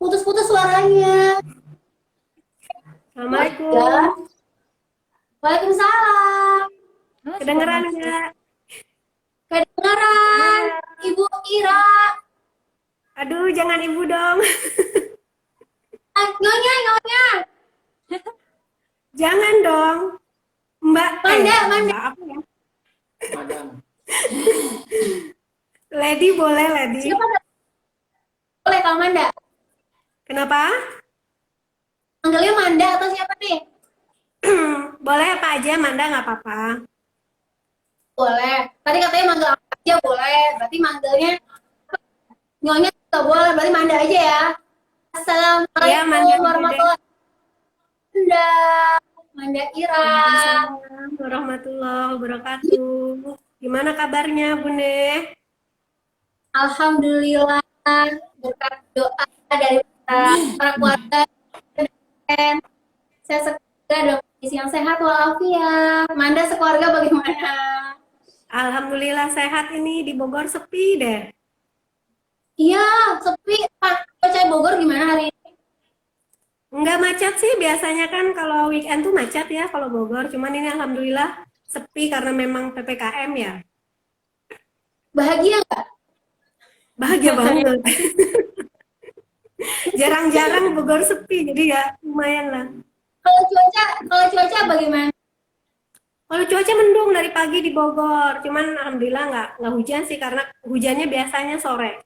Putus-putus suaranya. Assalamualaikum. Ya. Waalaikumsalam. Kedengeran nggak? Kedengaran, Ibu Ira. Aduh, jangan ibu dong. Nyonya, nyonya. Jangan dong. Mbak, Manda, Manda. Mbak apa ya? Lady boleh, Lady. Siapa? Boleh Kak Manda. Kenapa? Manggilnya Manda atau siapa nih? Boleh apa aja, Manda nggak apa-apa. Boleh. Tadi katanya manggil apa aja boleh. Berarti manggilnya nyonya juga boleh. Berarti Manda aja ya. Ya, Manda Assalamualaikum aja deh. warahmatullahi wabarakatuh. Manda Ira. Waalaikumsalam warahmatullahi wabarakatuh. Gimana kabarnya, Bune? Alhamdulillah berkat doa dari para keluarga dan saya sekeluarga dalam kondisi yang sehat walafiat. Manda sekeluarga bagaimana? Alhamdulillah sehat ini di Bogor sepi deh. Iya, sepi. Pak, cuaca Bogor gimana hari ini? Nggak macet sih, biasanya kan kalau weekend tuh macet ya kalau Bogor. Cuman ini alhamdulillah sepi karena memang PPKM ya. Bahagia nggak? Bahagia banget. Jarang-jarang Bogor sepi, jadi ya lumayan lah. Kalau cuaca bagaimana? Kalau cuaca mendung dari pagi di Bogor, cuman alhamdulillah nggak hujan sih karena hujannya biasanya sore.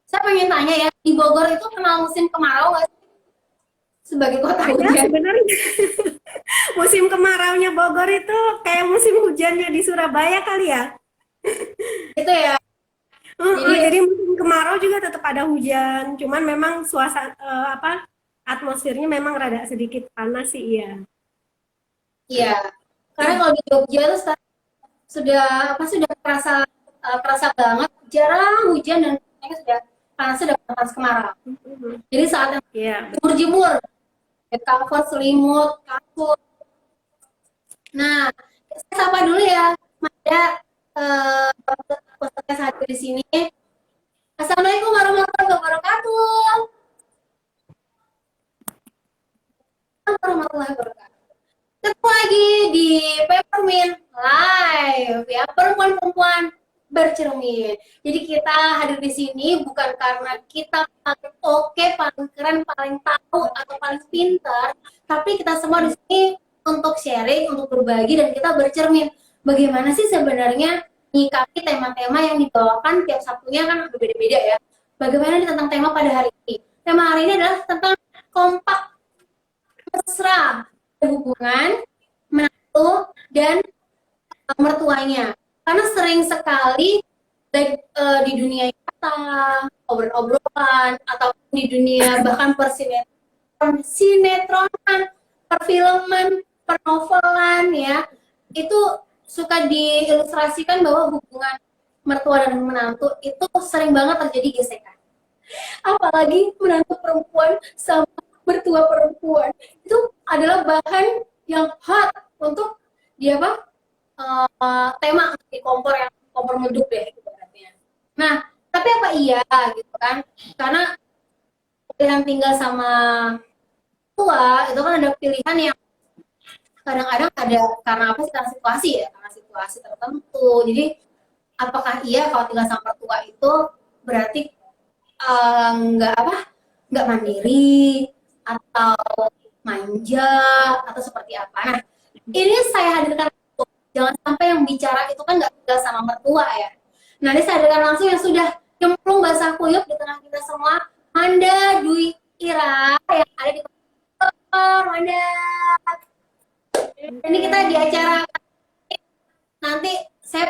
Saya pengen tanya ya, di Bogor itu kenal musim kemarau nggak sih? Sebagai kota Ada hujan. sebenarnya musim kemaraunya Bogor itu kayak musim hujannya di Surabaya kali ya. Itu ya. Jadi Jadi musim kemarau juga tetap ada hujan, cuman memang suasana apa atmosfernya memang rada sedikit panas sih iya. iya. Karena kalau di Jogja tuh sekarang sudah terasa banget jarang hujan dan kayaknya sudah panasnya sudah panas kemarau. Jadi saatnya Iya. jemur-jemur, cover, selimut, kasur. Nah, saya sapa dulu ya, Mada, peserta hadir di sini. Assalamualaikum warahmatullahi wabarakatuh. Warahmatullahi wabarakatuh. Ketemu lagi di Peppermint Live ya, perempuan-perempuan bercermin. Jadi kita hadir di sini bukan karena kita paling oke, paling keren, paling tahu atau paling pintar, tapi kita semua di sini untuk sharing, untuk berbagi dan kita bercermin. Bagaimana sih sebenarnya menyikapi tema-tema yang dibawakan tiap Sabtunya kan berbeda-beda ya. Bagaimana nih tentang tema pada hari ini? Tema hari ini adalah tentang kompak mesra hubungan menantu dan mertuanya, karena sering sekali baik di dunia nyata obrolan atau di dunia bahkan persinetronan, perfilman, pernovelan ya, itu suka diilustrasikan bahwa hubungan mertua dan menantu itu sering banget terjadi gesekan, apalagi menantu perempuan sama mertua perempuan itu adalah bahan yang hot untuk dia apa tema di kompor meduk deh ibaratnya. Nah, tapi apa iya gitu kan? Karena pilihan tinggal sama tua itu kan ada pilihan yang kadang-kadang ada karena apa sih, karena situasi ya, karena situasi tertentu. Jadi apakah iya kalau tinggal sama mertua itu berarti nggak apa nggak mandiri atau manja atau seperti apa. Nah, ini saya hadirkan langsung. Jangan sampai yang bicara itu kan nggak tinggal sama mertua ya. Nah, ini saya hadirkan langsung yang sudah nyemplung basah kuyup di tengah kita semua, Manda Dwi Ira yang ada di Manda. Ini kita di acara nanti saya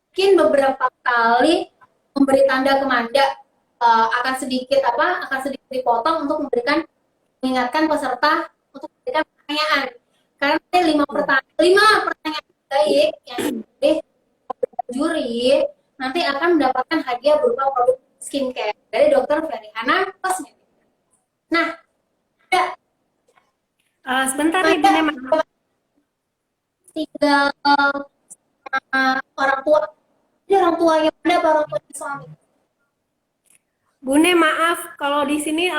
mungkin beberapa kali memberi tanda ke Manda, akan sedikit dipotong untuk mengingatkan peserta untuk memberikan pertanyaan, karena ada lima pertanyaan baik yang dipilih juri nanti akan mendapatkan hadiah berupa produk skincare dari Dokter Ferihana Kosmetik. Nah, ada Sebentar nih Bune, maaf. tinggal orang tua. Ini orang tuanya ada apa orang tuanya suami? Bune maaf kalau di sini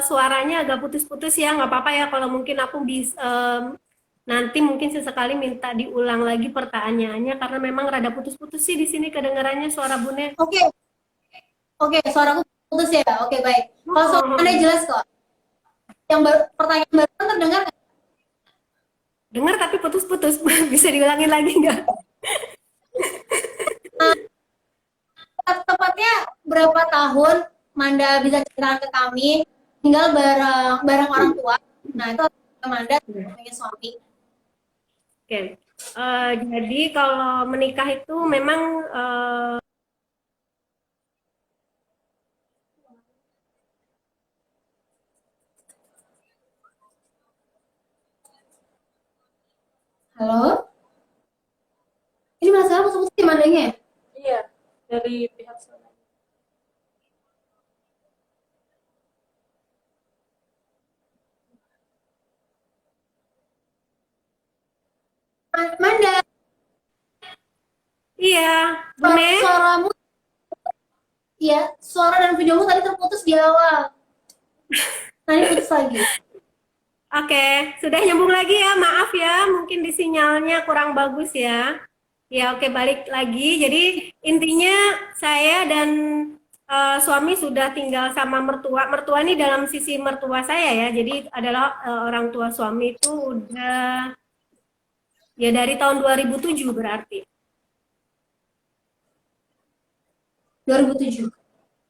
suaranya agak putus-putus ya, nggak apa-apa ya kalau mungkin aku bisa nanti mungkin sesekali minta diulang lagi pertanyaannya karena memang rada putus-putus sih di sini kedengarannya suara Bune. Oke, oke, suaraku putus ya. Oke, baik. Kalau suara Anda Oh, jelas kok. Yang pertanyaan baru terdengar nggak? dengar tapi putus-putus, bisa diulangin lagi nggak? Tepatnya berapa tahun Manda bisa ceritakan ke kami tinggal bareng bareng orang tua. Nah, itu Manda punya suami. Oke. Jadi kalau menikah itu memang Halo? Ini masalah putus-putus di Mandanya ya? Iya, dari pihak sana. Manda, iya, Bune. suaramu, ya, suara dan videomu tadi terputus di awal. Tadi putus lagi. Oke, sudah nyambung lagi ya. Maaf ya, mungkin di sinyalnya kurang bagus ya. Ya, oke, balik lagi. Jadi intinya saya dan suami sudah tinggal sama mertua. Mertua ini dalam sisi mertua saya ya. Jadi adalah orang tua suami itu udah ya dari tahun 2007 berarti. 2007.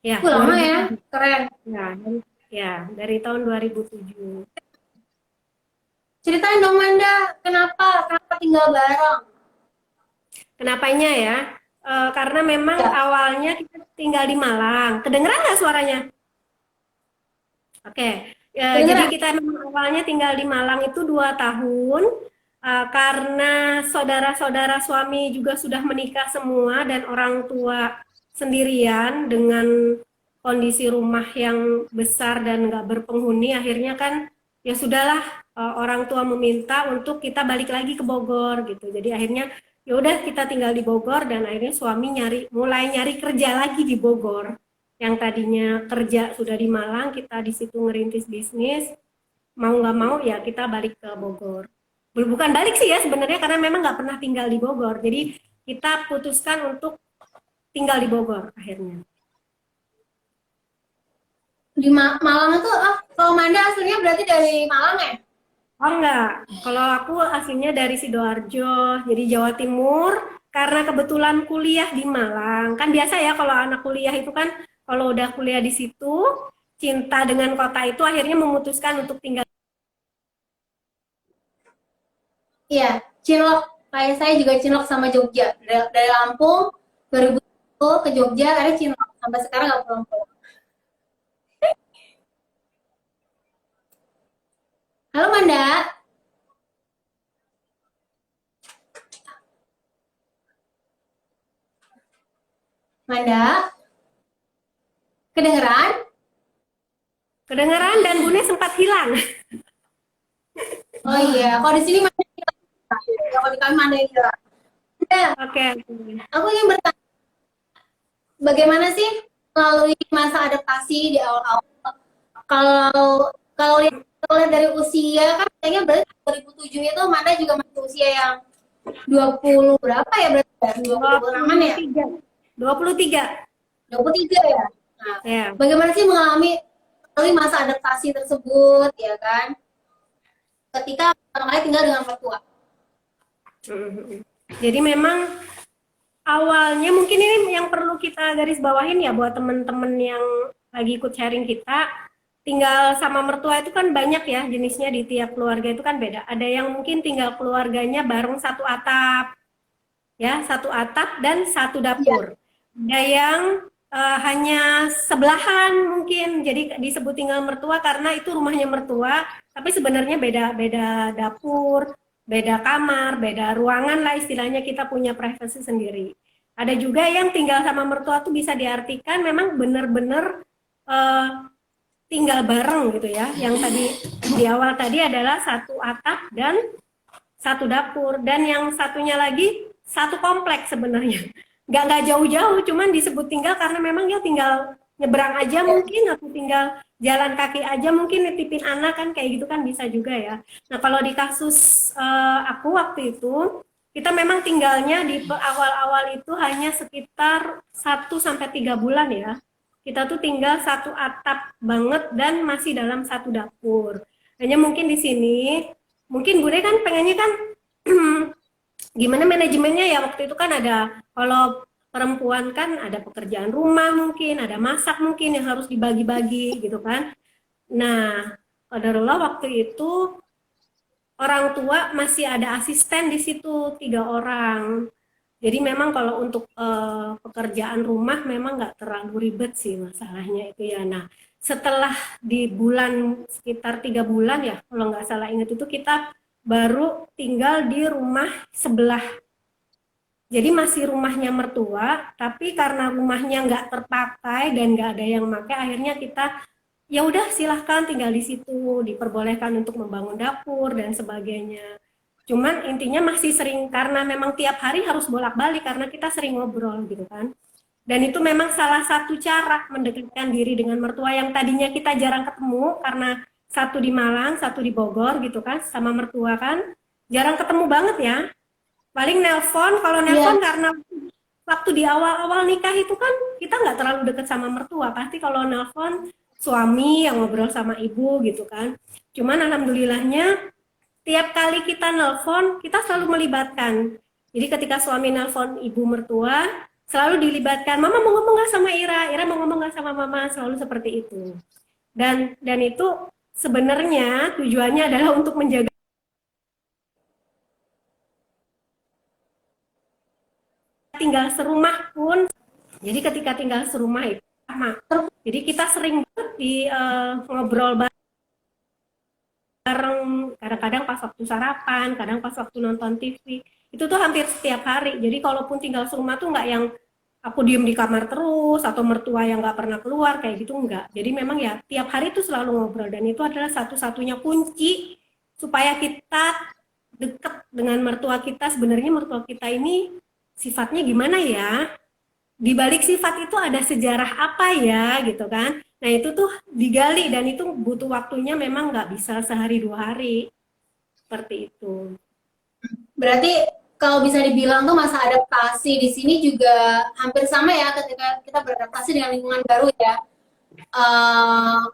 Ya, Lama ya, 2007. keren. Ya, ya, dari tahun 2007. Ceritain dong Manda, kenapa tinggal bareng? Kenapanya ya? Karena memang Ya, awalnya kita tinggal di Malang. Kedengeran nggak suaranya? Oke, jadi kedengeran? kita memang awalnya tinggal di Malang itu 2 tahun, karena saudara-saudara suami juga sudah menikah semua dan orang tua sendirian dengan kondisi rumah yang besar dan nggak berpenghuni, akhirnya kan ya sudahlah, orang tua meminta untuk kita balik lagi ke Bogor gitu. Jadi akhirnya ya udah kita tinggal di Bogor dan akhirnya suami mulai nyari kerja lagi di Bogor. Yang tadinya kerja sudah di Malang, kita di situ ngerintis bisnis, mau nggak mau ya kita balik ke Bogor. Bukan balik sih ya sebenarnya karena memang nggak pernah tinggal di Bogor. Jadi kita putuskan untuk tinggal di Bogor akhirnya. Di Malang itu, kalau Manda aslinya berarti dari Malang ya? Oh enggak, kalau aku aslinya dari Sidoarjo, jadi Jawa Timur. Karena kebetulan kuliah di Malang, kan biasa ya kalau anak kuliah itu kan kalau udah kuliah di situ, cinta dengan kota itu akhirnya memutuskan untuk tinggal. Iya, Cinlok. Kayak saya juga Cinlok sama Jogja. Dari Lampung, 2010 ke Jogja, akhirnya Cinlok. Sampai sekarang nggak pulang-pulang. Halo Manda, Manda, kedengeran? Kedengeran dan Bune sempat hilang. Oh iya, kalau di sini Manda hilang. Ya, kalau di kami Manda hilang. Manda, Oke. aku ingin bertanya, bagaimana sih melalui masa adaptasi di awal-awal? Kalau kalau lihat dari usia kan kayaknya berarti 2007 itu Manda juga masih usia yang 20 berapa ya berarti ya? 20 an ya? 23. 23. 23 ya? Nah, Ya. bagaimana sih melalui masa adaptasi tersebut ya kan? Ketika pertama kali tinggal dengan mertua. Jadi memang awalnya mungkin ini yang perlu kita garis bawahin ya buat teman-teman yang lagi ikut sharing kita, tinggal sama mertua itu kan banyak ya jenisnya, di tiap keluarga itu kan beda. Ada yang mungkin tinggal keluarganya bareng satu atap, ya satu atap dan satu Iya, dapur. Ada yang hanya sebelahan mungkin, jadi disebut tinggal mertua karena itu rumahnya mertua, tapi sebenarnya beda-beda dapur, beda kamar, beda ruangan lah istilahnya, kita punya privasi sendiri. Ada juga yang tinggal sama mertua tuh bisa diartikan memang benar-benar eh, tinggal bareng gitu ya. Yang tadi di awal tadi adalah satu atap dan satu dapur, dan yang satunya lagi satu kompleks sebenarnya. Nggak jauh-jauh, cuman disebut tinggal karena memang dia tinggal nyebrang aja mungkin, aku tinggal jalan kaki aja mungkin nitipin anak kan kayak gitu kan bisa juga ya. Nah kalau di kasus aku waktu itu kita memang tinggalnya di awal-awal itu hanya sekitar 1 sampai 3 bulan ya. Kita tuh tinggal satu atap banget dan masih dalam satu dapur. Hanya mungkin di sini, mungkin Bude kan pengennya kan gimana manajemennya ya waktu itu kan ada kalau perempuan kan ada pekerjaan rumah mungkin, ada masak mungkin yang harus dibagi-bagi gitu kan. Nah, qadarullah waktu itu orang tua masih ada asisten di situ 3 orang. Jadi memang kalau untuk pekerjaan rumah memang nggak terlalu ribet sih masalahnya itu ya. Nah, setelah di bulan sekitar 3 bulan ya, kalau nggak salah ingat itu kita baru tinggal di rumah sebelah. Jadi masih rumahnya mertua, tapi karena rumahnya nggak terpakai dan nggak ada yang pakai, akhirnya kita ya udah silahkan tinggal di situ, diperbolehkan untuk membangun dapur dan sebagainya. Cuman intinya masih sering karena memang tiap hari harus bolak-balik karena kita sering ngobrol gitu kan. Dan itu memang salah satu cara mendekatkan diri dengan mertua yang tadinya kita jarang ketemu karena satu di Malang, satu di Bogor gitu kan, sama mertua kan, jarang ketemu banget ya. Paling nelpon, kalau nelpon karena waktu di awal-awal nikah itu kan kita nggak terlalu dekat sama mertua, pasti kalau nelpon suami yang ngobrol sama ibu gitu kan. Cuman alhamdulillahnya tiap kali kita nelpon kita selalu melibatkan. Jadi ketika suami nelpon ibu mertua selalu dilibatkan, mama mau ngomong nggak sama Ira, Ira mau ngomong nggak sama mama, selalu seperti itu. Dan itu sebenarnya tujuannya adalah untuk menjaga tinggal serumah pun. Jadi ketika tinggal serumah itu sama. Jadi kita sering banget di ngobrol bareng, kadang-kadang pas waktu sarapan, kadang pas waktu nonton TV. Itu tuh hampir setiap hari. Jadi kalaupun tinggal serumah tuh nggak yang aku diem di kamar terus atau mertua yang nggak pernah keluar kayak gitu enggak. Jadi memang ya tiap hari tuh selalu ngobrol dan itu adalah satu-satunya kunci supaya kita dekat dengan mertua kita. Sebenarnya mertua kita ini sifatnya gimana ya? Di balik sifat itu ada sejarah apa ya gitu kan? Nah itu tuh digali dan itu butuh waktunya memang nggak bisa sehari 2 hari seperti itu. Berarti kalau bisa dibilang tuh masa adaptasi di sini juga hampir sama ya ketika kita beradaptasi dengan lingkungan baru ya.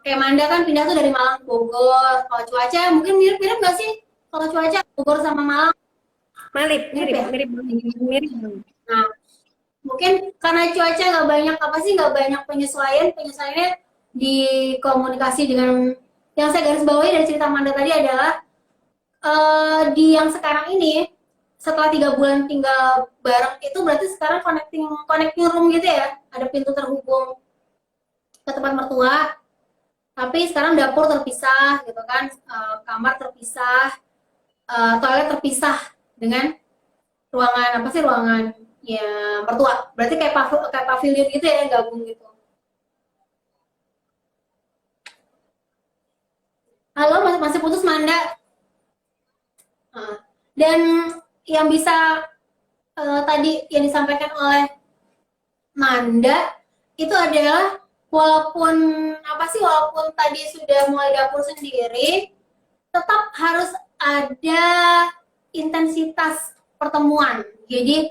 Kayak Manda kan pindah tuh dari Malang ke Bogor. Kalau cuaca mungkin mirip-mirip nggak sih? Kalau cuaca Bogor sama Malang Mirip. Nah, mungkin karena cuaca nggak banyak penyesuaiannya di komunikasi dengan yang saya garis bawahi dari cerita Manda tadi adalah di yang sekarang ini setelah 3 bulan tinggal bareng itu berarti sekarang connecting room gitu ya, ada pintu terhubung ke tempat mertua, tapi sekarang dapur terpisah gitu kan, kamar terpisah, toilet terpisah dengan ruangan ya mertua. Berarti kayak pavilion gitu ya, gabung gitu. Halo, masih putus Manda. Dan yang bisa tadi yang disampaikan oleh Manda itu adalah walaupun tadi sudah mulai dapur sendiri, tetap harus ada intensitas pertemuan. Jadi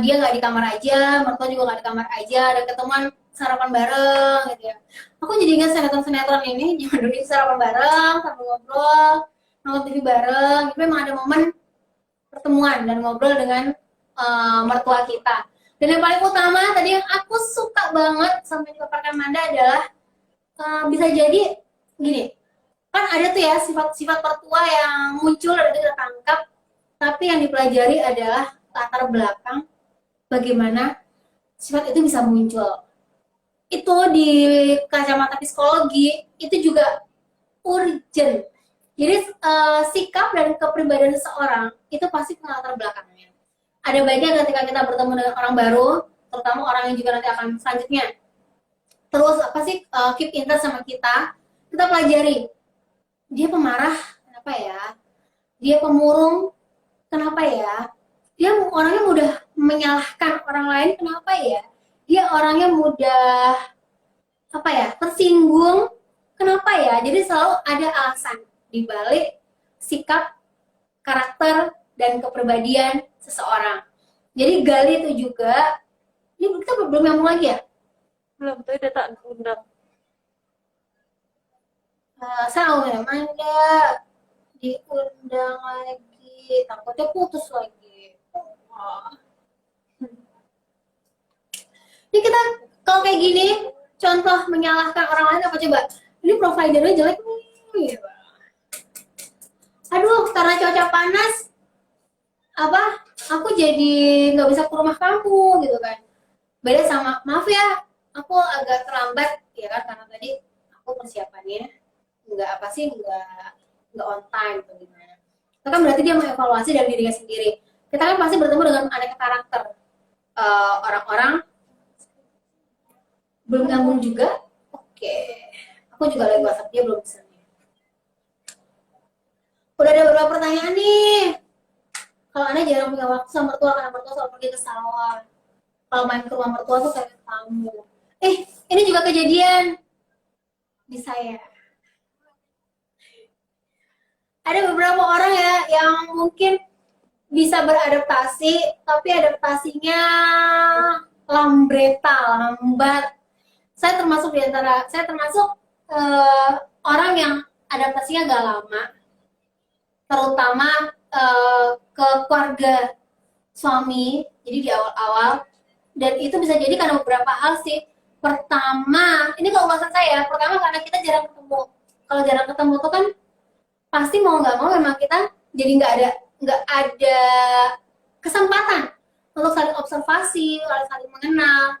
dia nggak di kamar aja, mertua juga nggak di kamar aja, ada ketemuan sarapan bareng gitu ya. Aku jadi ingat sinetron ini, zaman dulu sarapan bareng, sambil ngobrol, nonton TV bareng, itu memang ada momen pertemuan dan ngobrol dengan mertua kita. Dan yang paling utama tadi yang aku suka banget sampai dipaparkan Manda adalah bisa jadi gini, kan ada tuh ya sifat-sifat mertua yang muncul dan kita tangkap, tapi yang dipelajari adalah latar belakang bagaimana sifat itu bisa muncul. Itu di kacamata psikologi itu juga urgent. Jadi sikap dan kepribadian seseorang itu pasti punya latar belakangnya. Ada baiknya ketika kita bertemu dengan orang baru, terutama orang yang juga nanti akan selanjutnya terus keep in touch sama kita pelajari. Dia pemarah, kenapa ya? Dia pemurung, kenapa ya? Dia orangnya mudah menyalahkan orang lain, kenapa ya? Dia orangnya mudah apa ya, tersinggung. Kenapa ya? Jadi selalu ada alasan di balik sikap, karakter, dan kepribadian seseorang. Jadi Gali itu juga, ini kita belum ngomong lagi ya? Belum, tadi udah tak undang. Saya Amanda diundang lagi, takutnya putus lagi. Wah. Ini kita kalau kayak gini, contoh menyalahkan orang lain apa coba? Ini providernya jelek nih. Aduh, karena cuaca panas, apa? Aku jadi nggak bisa ke rumah kamu gitu kan. Beda sama, maaf ya, aku agak terlambat ya kan karena tadi aku persiapannya nggak apa sih nggak on time atau gimana. Itu kan berarti dia mengevaluasi dari dirinya sendiri. Kita kan pasti bertemu dengan aneka karakter. Orang-orang belum nyambung juga. Oke, aku juga lagi WhatsApp dia belum bisa. Udah ada beberapa pertanyaan nih. Kalau Anda jarang punya waktu sama mertua, karena mertua selalu pergi ke sawah. Kalau main ke rumah mertua tuh kayak tamu. Ini juga kejadian di saya. Ada beberapa orang ya yang mungkin bisa beradaptasi, tapi adaptasinya lambat. Saya termasuk orang yang adaptasinya agak lama, terutama ke keluarga suami. Jadi di awal-awal, dan itu bisa jadi karena beberapa hal sih. Pertama, ini kalau bahasa saya, pertama karena kita jarang ketemu. Kalau jarang ketemu tuh kan pasti mau nggak mau memang kita jadi nggak ada kesempatan untuk saling observasi, saling mengenal.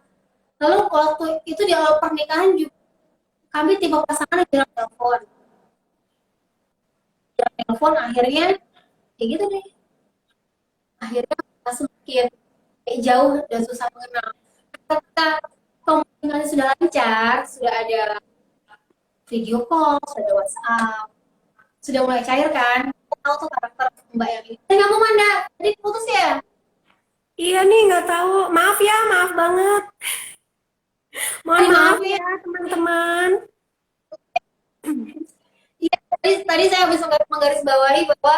Lalu waktu itu di awal pernikahan juga kami tipe pasangan yang jarang telepon, akhirnya kayak gitu deh. Akhirnya semakin jauh dan susah mengenal. Ketika komunikasi sudah lancar, sudah ada video call, sudah ada WhatsApp, sudah mulai cair kan, tahu tuh karakter Mbak yang ini. Kamu Manda, tadi putus ya? Iya nih, nggak tahu. Maaf ya, maaf banget. Mohon maaf ya teman-teman. Iya, tadi saya habis menggarisbawahi bahwa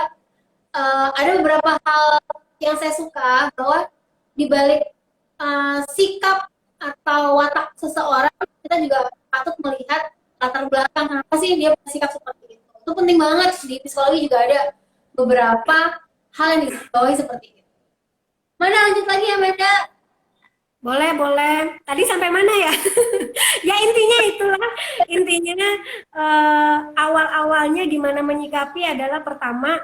ada beberapa hal yang saya suka, bahwa di balik sikap atau watak seseorang, kita juga patut melihat latar belakang kenapa sih dia bersikap seperti itu. Itu penting banget. Di psikologi juga ada beberapa hal yang digarisbawahi seperti itu. Mana lanjut lagi ya, Meda? Boleh. Tadi sampai mana ya? Ya intinya itulah. Intinya awal-awalnya gimana menyikapi adalah pertama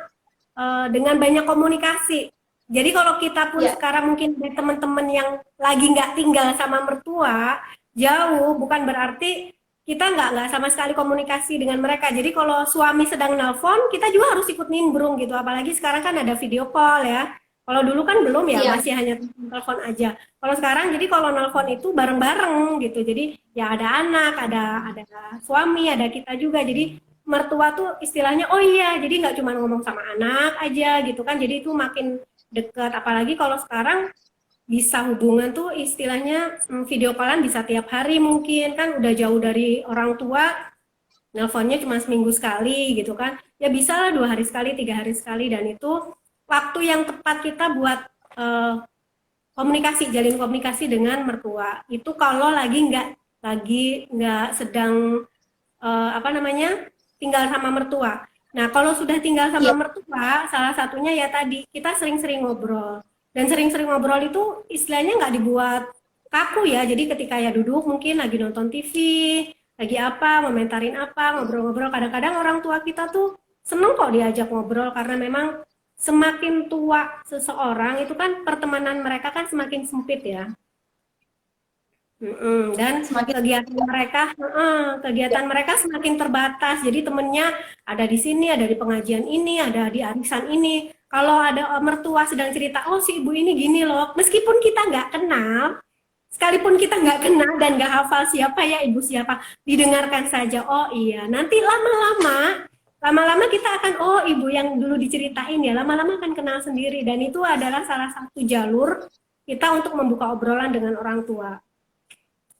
dengan banyak komunikasi. Jadi kalau kita pun sekarang mungkin ada teman-teman yang lagi nggak tinggal sama mertua, jauh, bukan berarti kita nggak sama sekali komunikasi dengan mereka. Jadi kalau suami sedang nelpon, kita juga harus ikut nimbrung gitu. Apalagi sekarang kan ada video call ya. Kalau dulu kan belum ya, masih hanya telepon aja. Kalau sekarang jadi kalau nelpon itu bareng-bareng gitu. Jadi ya ada anak, ada suami, ada kita juga. Jadi mertua tuh istilahnya oh iya, jadi nggak cuma ngomong sama anak aja gitu kan. Jadi itu makin dekat. Apalagi kalau sekarang bisa hubungan tuh istilahnya video callan bisa tiap hari, mungkin kan udah jauh dari orang tua, nelponnya cuma seminggu sekali gitu kan. Ya bisa lah 2 hari sekali, 3 hari sekali, dan itu waktu yang tepat kita buat jalin komunikasi dengan mertua. Itu kalau lagi nggak sedang tinggal sama mertua. Nah, kalau sudah tinggal sama mertua, salah satunya ya tadi kita sering-sering ngobrol. Dan sering-sering ngobrol itu istilahnya nggak dibuat kaku ya. Jadi ketika ya duduk mungkin lagi nonton TV, lagi apa, komentarin apa, ngobrol-ngobrol. Kadang-kadang orang tua kita tuh seneng kok diajak ngobrol, karena memang semakin tua seseorang itu kan pertemanan mereka kan semakin sempit ya. Dan kegiatan mereka semakin terbatas. Jadi temennya ada di sini, ada di pengajian ini, ada di arisan ini. Kalau ada mertua sedang cerita, oh si ibu ini gini loh, meskipun kita nggak kenal, sekalipun kita nggak kenal dan nggak hafal siapa ya ibu siapa, didengarkan saja. Oh iya, nanti lama-lama kita akan, oh ibu yang dulu diceritain ya, lama-lama akan kenal sendiri. Dan itu adalah salah satu jalur kita untuk membuka obrolan dengan orang tua.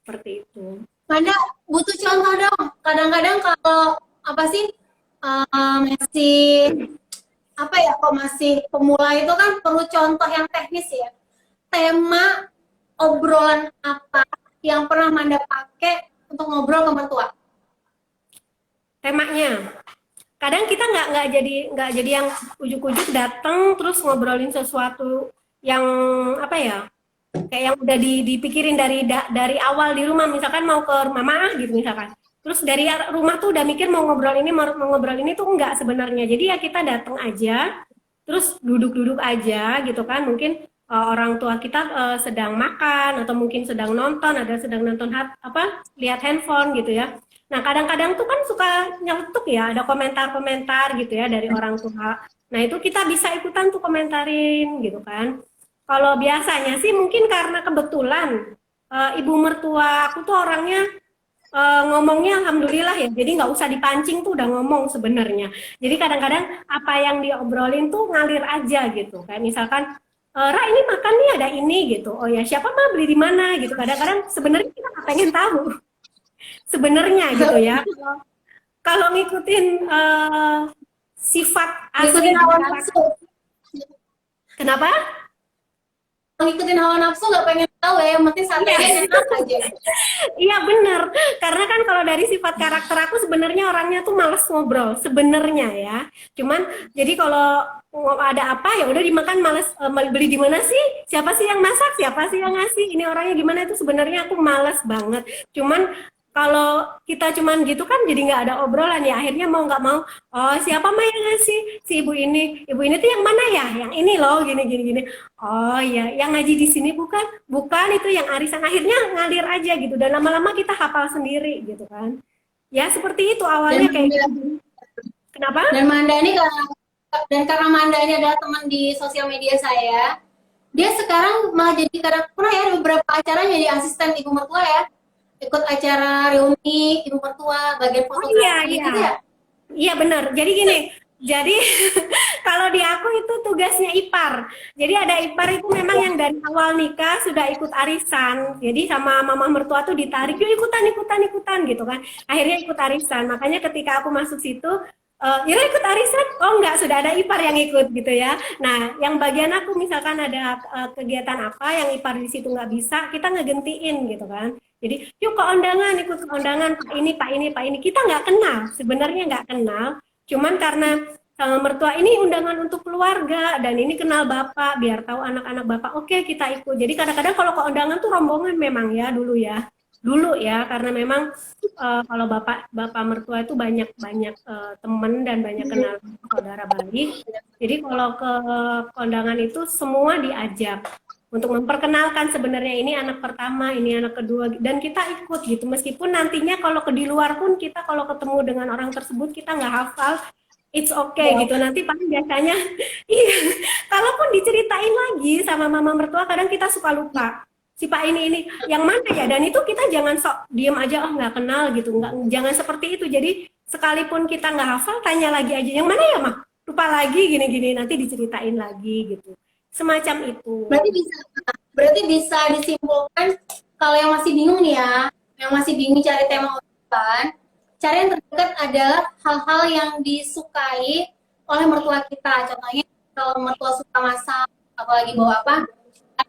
Seperti itu. Manda butuh contoh dong. Kadang-kadang kalau apa sih masih apa ya, kok masih pemula itu kan perlu contoh yang teknis ya. Tema obrolan apa yang pernah Manda pakai untuk ngobrol ke mertua? Temanya. Kadang kita nggak jadi yang ujuk-ujuk datang terus ngobrolin sesuatu yang apa ya, kayak yang udah dipikirin dari awal di rumah, misalkan mau ke rumah mama gitu misalkan, terus dari rumah tuh udah mikir mau ngobrol ini tuh enggak sebenarnya. Jadi ya kita datang aja terus duduk-duduk aja gitu kan, mungkin orang tua kita sedang makan atau mungkin sedang nonton, ada sedang nonton lihat handphone gitu ya. Nah, kadang-kadang tuh kan suka nyeletuk ya, ada komentar-komentar gitu ya dari orang tua. Nah, itu kita bisa ikutan tuh komentarin gitu kan. Kalau biasanya sih mungkin karena kebetulan ibu mertua aku tuh orangnya ngomongnya alhamdulillah ya, jadi nggak usah dipancing tuh udah ngomong sebenarnya. Jadi kadang-kadang apa yang diobrolin tuh ngalir aja gitu. Kayak misalkan, Ra ini makan nih ada ini gitu. Oh ya siapa mah beli di mana gitu. Kadang-kadang sebenarnya kita nggak pengen tahu sebenarnya gitu ya. Kalau ngikutin sifat asli, Ngikutin hawa nafsu. kenapa? Ngikutin hawa nafsu nggak pengen tahu ya, yang penting santainya enak aja. Iya bener, karena kan kalau dari sifat karakter aku sebenarnya orangnya tuh males ngobrol sebenarnya ya. Cuman jadi kalau ada apa ya udah dimakan, males beli di mana sih? Siapa sih yang masak? Siapa sih yang ngasih? Ini orangnya gimana, itu sebenarnya aku males banget. Cuman kalau kita cuman gitu kan jadi nggak ada obrolan ya, akhirnya mau nggak mau, oh siapa mah yang ngasih, si ibu ini tuh yang mana ya, yang ini loh gini gini gini, oh ya yang ngaji di sini bukan itu yang arisan, akhirnya ngalir aja gitu dan lama-lama kita hafal sendiri gitu kan ya, seperti itu awalnya kayak gitu. Kenapa? Dan Manda ini karena Manda ini adalah teman di sosial media saya, dia sekarang malah jadi pernah ya ada beberapa acara jadi asisten ibu mertua ya, ikut acara reuni ibu mertua bagian fotografi gitu ya. Iya benar. Jadi gini, jadi kalau di aku itu tugasnya ipar. Jadi ada ipar itu memang yang dari awal nikah sudah ikut arisan. Jadi sama mama mertua tuh ditarik, yuk ikutan gitu kan. Akhirnya ikut arisan. Makanya ketika aku masuk situ, Ira ikut arisan? Oh enggak, sudah ada ipar yang ikut gitu ya. Nah, yang bagian aku misalkan ada kegiatan apa yang ipar di situ nggak bisa, kita ngegentiin gitu kan. Jadi, yuk ke undangan, ikut ke undangan, Pak ini. Kita nggak kenal, sebenarnya nggak kenal. Cuman karena sama mertua ini undangan untuk keluarga, dan ini kenal Bapak, biar tahu anak-anak Bapak, oke kita ikut. Jadi kadang-kadang kalau ke undangan tuh rombongan memang ya, dulu ya, karena memang kalau bapak mertua itu banyak teman dan banyak kenal saudara baik. Jadi kalau ke kondangan itu semua diajak untuk memperkenalkan sebenarnya ini anak pertama, ini anak kedua, dan kita ikut gitu. Meskipun nantinya kalau di luar pun kita kalau ketemu dengan orang tersebut kita nggak hafal, it's okay gitu. Nanti paling biasanya, iya, kalaupun diceritain lagi sama mama mertua kadang kita suka lupa. Si Pak ini yang mana ya, dan itu kita jangan sok diem aja, oh nggak kenal gitu, jangan seperti itu. Jadi sekalipun kita nggak hafal, tanya lagi aja, yang mana ya mah, lupa lagi gini nanti diceritain lagi gitu, semacam itu. Berarti bisa disimpulkan kalau yang masih bingung nih ya, yang masih bingung cari tema obrolan, cara yang terdekat adalah hal-hal yang disukai oleh mertua kita. Contohnya kalau mertua suka masak, apalagi bawa apa,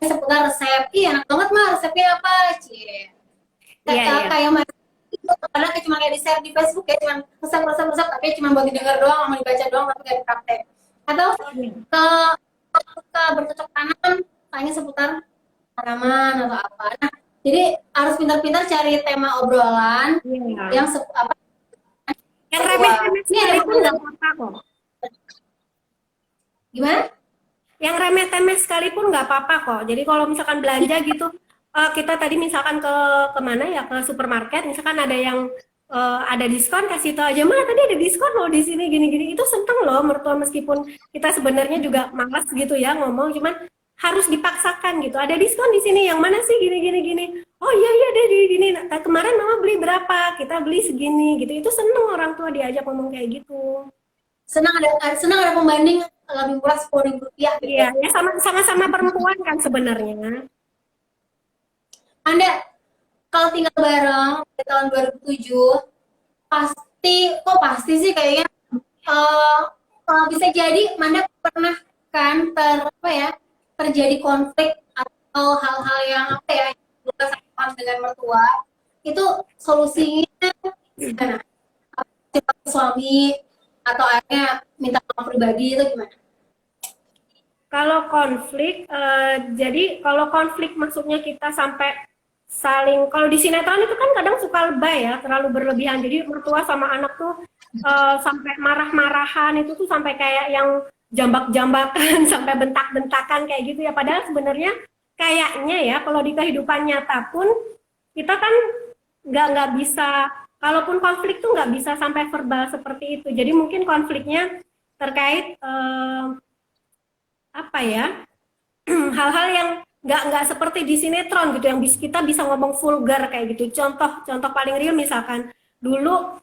seputar resep, enak banget mah resepnya apa, cie. Kayak masak itu kadang cuma kayak di share di Facebook ya, cuma resep, tapi cuma buat didengar doang, mau dibaca doang, tapi kayak praktek. Atau ke bercocok tanam, tanya seputar tanaman atau apa. Nah, jadi harus pintar-pintar cari tema obrolan yang yang remeh-temeh sekalipun nggak apa-apa kok. Gimana? Yang remeh-temeh sekalipun nggak apa-apa kok. Jadi kalau misalkan belanja gitu, kita tadi misalkan ke kemana ya, ke supermarket, misalkan ada yang ada diskon, kasih tau aja, mah tadi ada diskon loh di sini gini-gini, itu seneng loh mertua, meskipun kita sebenarnya juga malas gitu ya ngomong, cuman harus dipaksakan gitu, ada diskon di sini, yang mana sih gini. Oh iya deh gini, nah, kemarin mama beli berapa, kita beli segini gitu, itu seneng orang tua diajak ngomong kayak gitu. Senang ada pembanding lebih murah Rp10.000 gitu. Iya, ya sama-sama perempuan kan sebenarnya. Anda kalau tinggal bareng di tahun 2007 pasti sih kayaknya eh, bisa jadi Manda pernah kan apa ya, terjadi konflik atau hal-hal yang apa ya, luka sama dengan mertua, itu solusinya gimana? Cepat suami atau akhirnya minta maaf pribadi itu gimana? Kalau konflik, jadi kalau konflik maksudnya kita sampai saling, kalau di sinetron itu kan kadang suka lebay ya, terlalu berlebihan. Jadi mertua sama anak tuh sampai marah-marahan, itu tuh sampai kayak yang jambak-jambakan, sampai bentak-bentakan kayak gitu ya. Padahal sebenarnya kayaknya ya, kalau di kehidupan nyata pun kita kan nggak bisa, kalaupun konflik tuh nggak bisa sampai verbal seperti itu. Jadi mungkin konfliknya terkait apa ya, hal-hal yang nggak seperti di sinetron gitu, yang kita bisa ngomong vulgar kayak gitu. Contoh paling real misalkan dulu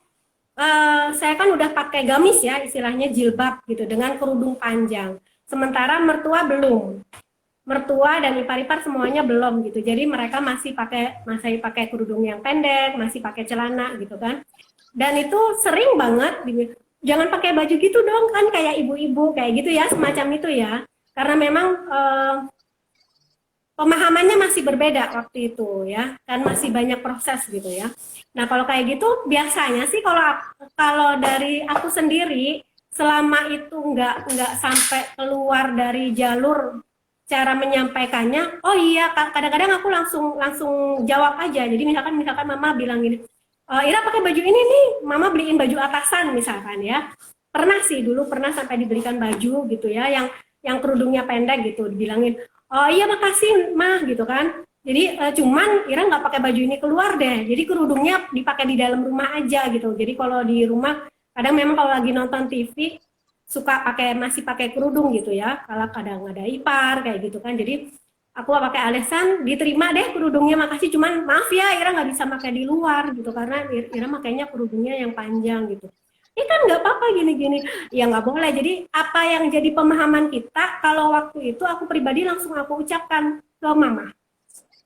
saya kan udah pakai gamis ya, istilahnya jilbab gitu dengan kerudung panjang, sementara mertua belum, mertua dan ipar-ipar semuanya belum gitu. Jadi mereka masih pakai kerudung yang pendek, masih pakai celana gitu kan. Dan itu sering banget jangan pakai baju gitu dong, kan kayak ibu-ibu kayak gitu ya, semacam itu ya. Karena memang pemahamannya masih berbeda waktu itu ya, kan masih banyak proses gitu ya. Nah kalau kayak gitu biasanya sih kalau dari aku sendiri, selama itu nggak sampai keluar dari jalur cara menyampaikannya, oh iya, kadang-kadang aku langsung jawab aja. Jadi misalkan mama bilang gini, Ira pakai baju ini nih, mama beliin baju atasan misalkan ya. Pernah sampai dibelikan baju gitu ya, yang kerudungnya pendek gitu, dibilangin, oh iya makasih mah gitu kan. Jadi cuman Ira nggak pakai baju ini keluar deh, jadi kerudungnya dipakai di dalam rumah aja gitu. Jadi kalau di rumah kadang memang kalau lagi nonton TV suka masih pakai kerudung gitu ya, kalau kadang ada ipar kayak gitu kan. Jadi aku pakai alasan diterima deh kerudungnya, makasih, cuman maaf ya Ira nggak bisa pakai di luar gitu karena Ira makainya kerudungnya yang panjang gitu. Ini kan nggak apa-apa gini-gini, ya nggak boleh. Jadi apa yang jadi pemahaman kita, kalau waktu itu aku pribadi langsung aku ucapkan ke mama,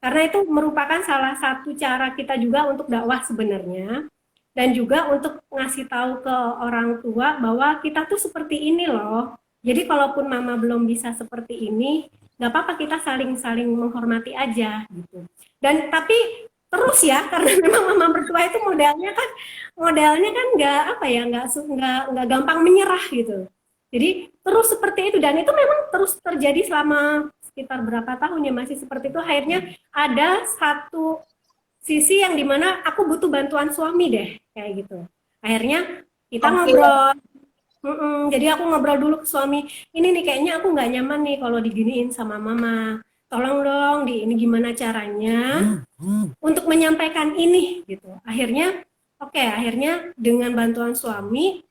karena itu merupakan salah satu cara kita juga untuk dakwah sebenarnya, dan juga untuk ngasih tahu ke orang tua bahwa kita tuh seperti ini loh. Jadi kalaupun mama belum bisa seperti ini, nggak apa-apa, kita saling menghormati aja gitu. Dan tapi terus ya, karena memang mama mertua itu modelnya kan nggak apa ya, nggak gampang menyerah gitu. Jadi terus seperti itu, dan itu memang terus terjadi selama sekitar berapa tahun ya masih seperti itu. Akhirnya ada satu sisi yang dimana aku butuh bantuan suami deh kayak gitu. Akhirnya kita ngobrol. Jadi aku ngobrol dulu ke suami, ini nih kayaknya aku nggak nyaman nih kalau diginiin sama mama. Tolong dong ini gimana caranya untuk menyampaikan ini gitu. Akhirnya akhirnya dengan bantuan suami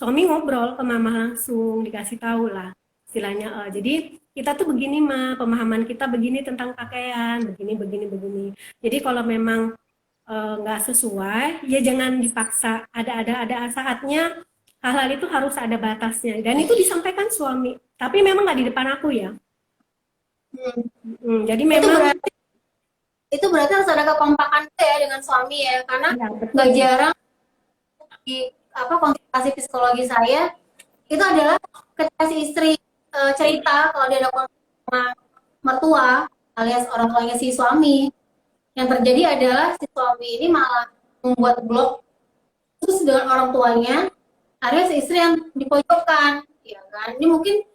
ngobrol ke mama, langsung dikasih tahu lah istilahnya, jadi kita tuh begini mah, pemahaman kita begini tentang pakaian, begini. Jadi kalau memang nggak sesuai ya jangan dipaksa, ada saatnya hal-hal itu harus ada batasnya, dan itu disampaikan suami, tapi memang nggak di depan aku ya. Jadi memang itu berarti harus ada kekompakan ya dengan suami ya, karena nggak jarang di konsultasi psikologi saya itu adalah ketika si istri cerita kalau dia ada konflik sama mertua alias orang tuanya si suami, yang terjadi adalah si suami ini malah membuat blog terus dengan orang tuanya, akhirnya si istri yang dipojokkan, ya kan? Ini mungkin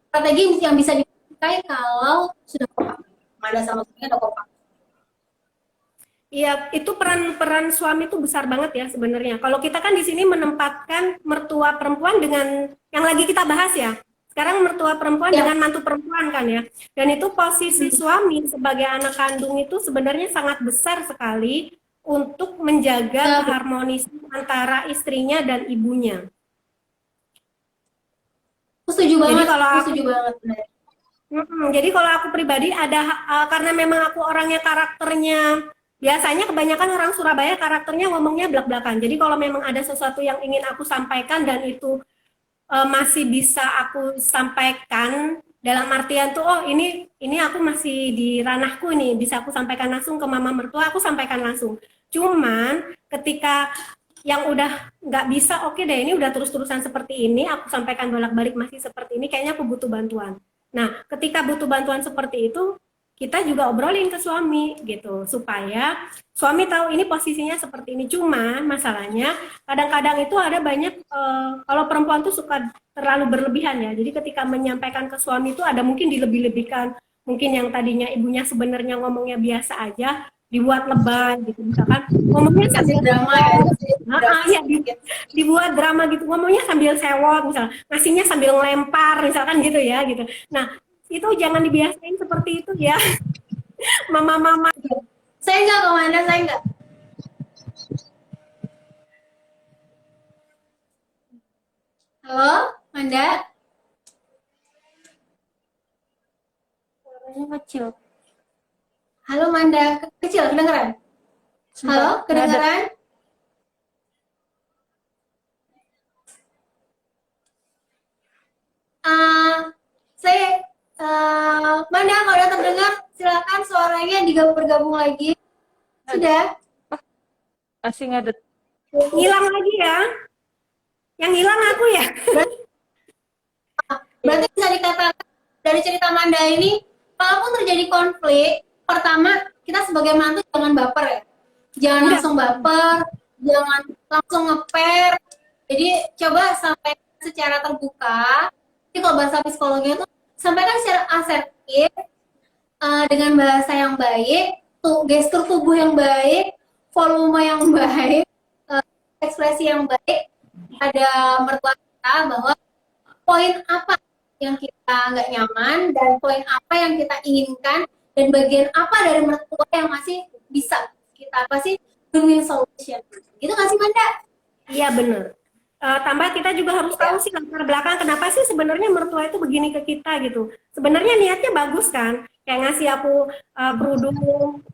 strategi yang bisa dipakai kalau sudah kompak, ada sama suaminya ada kompak. Iya, itu peran suami itu besar banget ya sebenarnya. Kalau kita kan di sini menempatkan mertua perempuan dengan yang lagi kita bahas ya. Sekarang mertua perempuan dengan mantu perempuan kan ya. Dan itu posisi suami sebagai anak kandung itu sebenarnya sangat besar sekali untuk menjaga keharmonisan antara istrinya dan ibunya. Setuju banget. Setuju banget. Jadi kalau aku pribadi karena memang aku orangnya karakternya, biasanya kebanyakan orang Surabaya karakternya ngomongnya belak-belakan. Jadi kalau memang ada sesuatu yang ingin aku sampaikan dan itu masih bisa aku sampaikan Dalam artian tuh, oh ini aku masih di ranahku nih, bisa aku sampaikan langsung ke mama mertua, aku sampaikan langsung. Cuman ketika yang udah nggak bisa, oke deh, ini udah terus-terusan seperti ini, aku sampaikan bolak-balik masih seperti ini, kayaknya aku butuh bantuan. Nah, ketika butuh bantuan seperti itu, kita juga obrolin ke suami gitu, supaya suami tahu ini posisinya seperti ini. Cuman masalahnya kadang-kadang itu ada banyak kalau perempuan tuh suka terlalu berlebihan ya. Jadi ketika menyampaikan ke suami itu ada mungkin dilebih-lebihkan. Mungkin yang tadinya ibunya sebenarnya ngomongnya biasa aja dibuat lebay gitu, misalkan ngomongnya Kasih sambil drama ya. iya, dibuat drama gitu, ngomongnya sambil sewot misalnya, ngasihnya sambil ngelempar misalkan gitu ya gitu. Nah, itu jangan dibiasain seperti itu ya. Mama-mama. Saya nggak kemana, saya nggak. Halo, Manda? Suaranya kecil. Halo, Manda. Kecil, kedengeran? Halo, Sebentar, kedengeran? Saya, Manda, kalau udah terdengar, silakan suaranya bergabung lagi. Sudah? masih ngadet. Hilang lagi ya. Yang hilang aku ya. Berarti bisa dikatakan dari cerita Manda ini, kalaupun terjadi konflik, pertama kita sebagai mantu jangan baper ya. Jangan Enggak. langsung baper, jangan langsung ngeper. Jadi coba sampaikan secara terbuka. Jadi kalau bahasa psikologi itu sampaikan secara asertif, dengan bahasa yang baik, gestur tubuh yang baik, volume yang baik, ekspresi yang baik pada mertua kita bahwa poin apa yang kita nggak nyaman dan poin apa yang kita inginkan dan bagian apa dari mertua yang masih bisa kita apa sih win-win solution gitu nggak sih Manda? Iya benar. Tambah kita juga harus tahu sih latar belakang kenapa sih sebenarnya mertua itu begini ke kita gitu. Sebenarnya niatnya bagus kan, kayak ngasih aku kerudung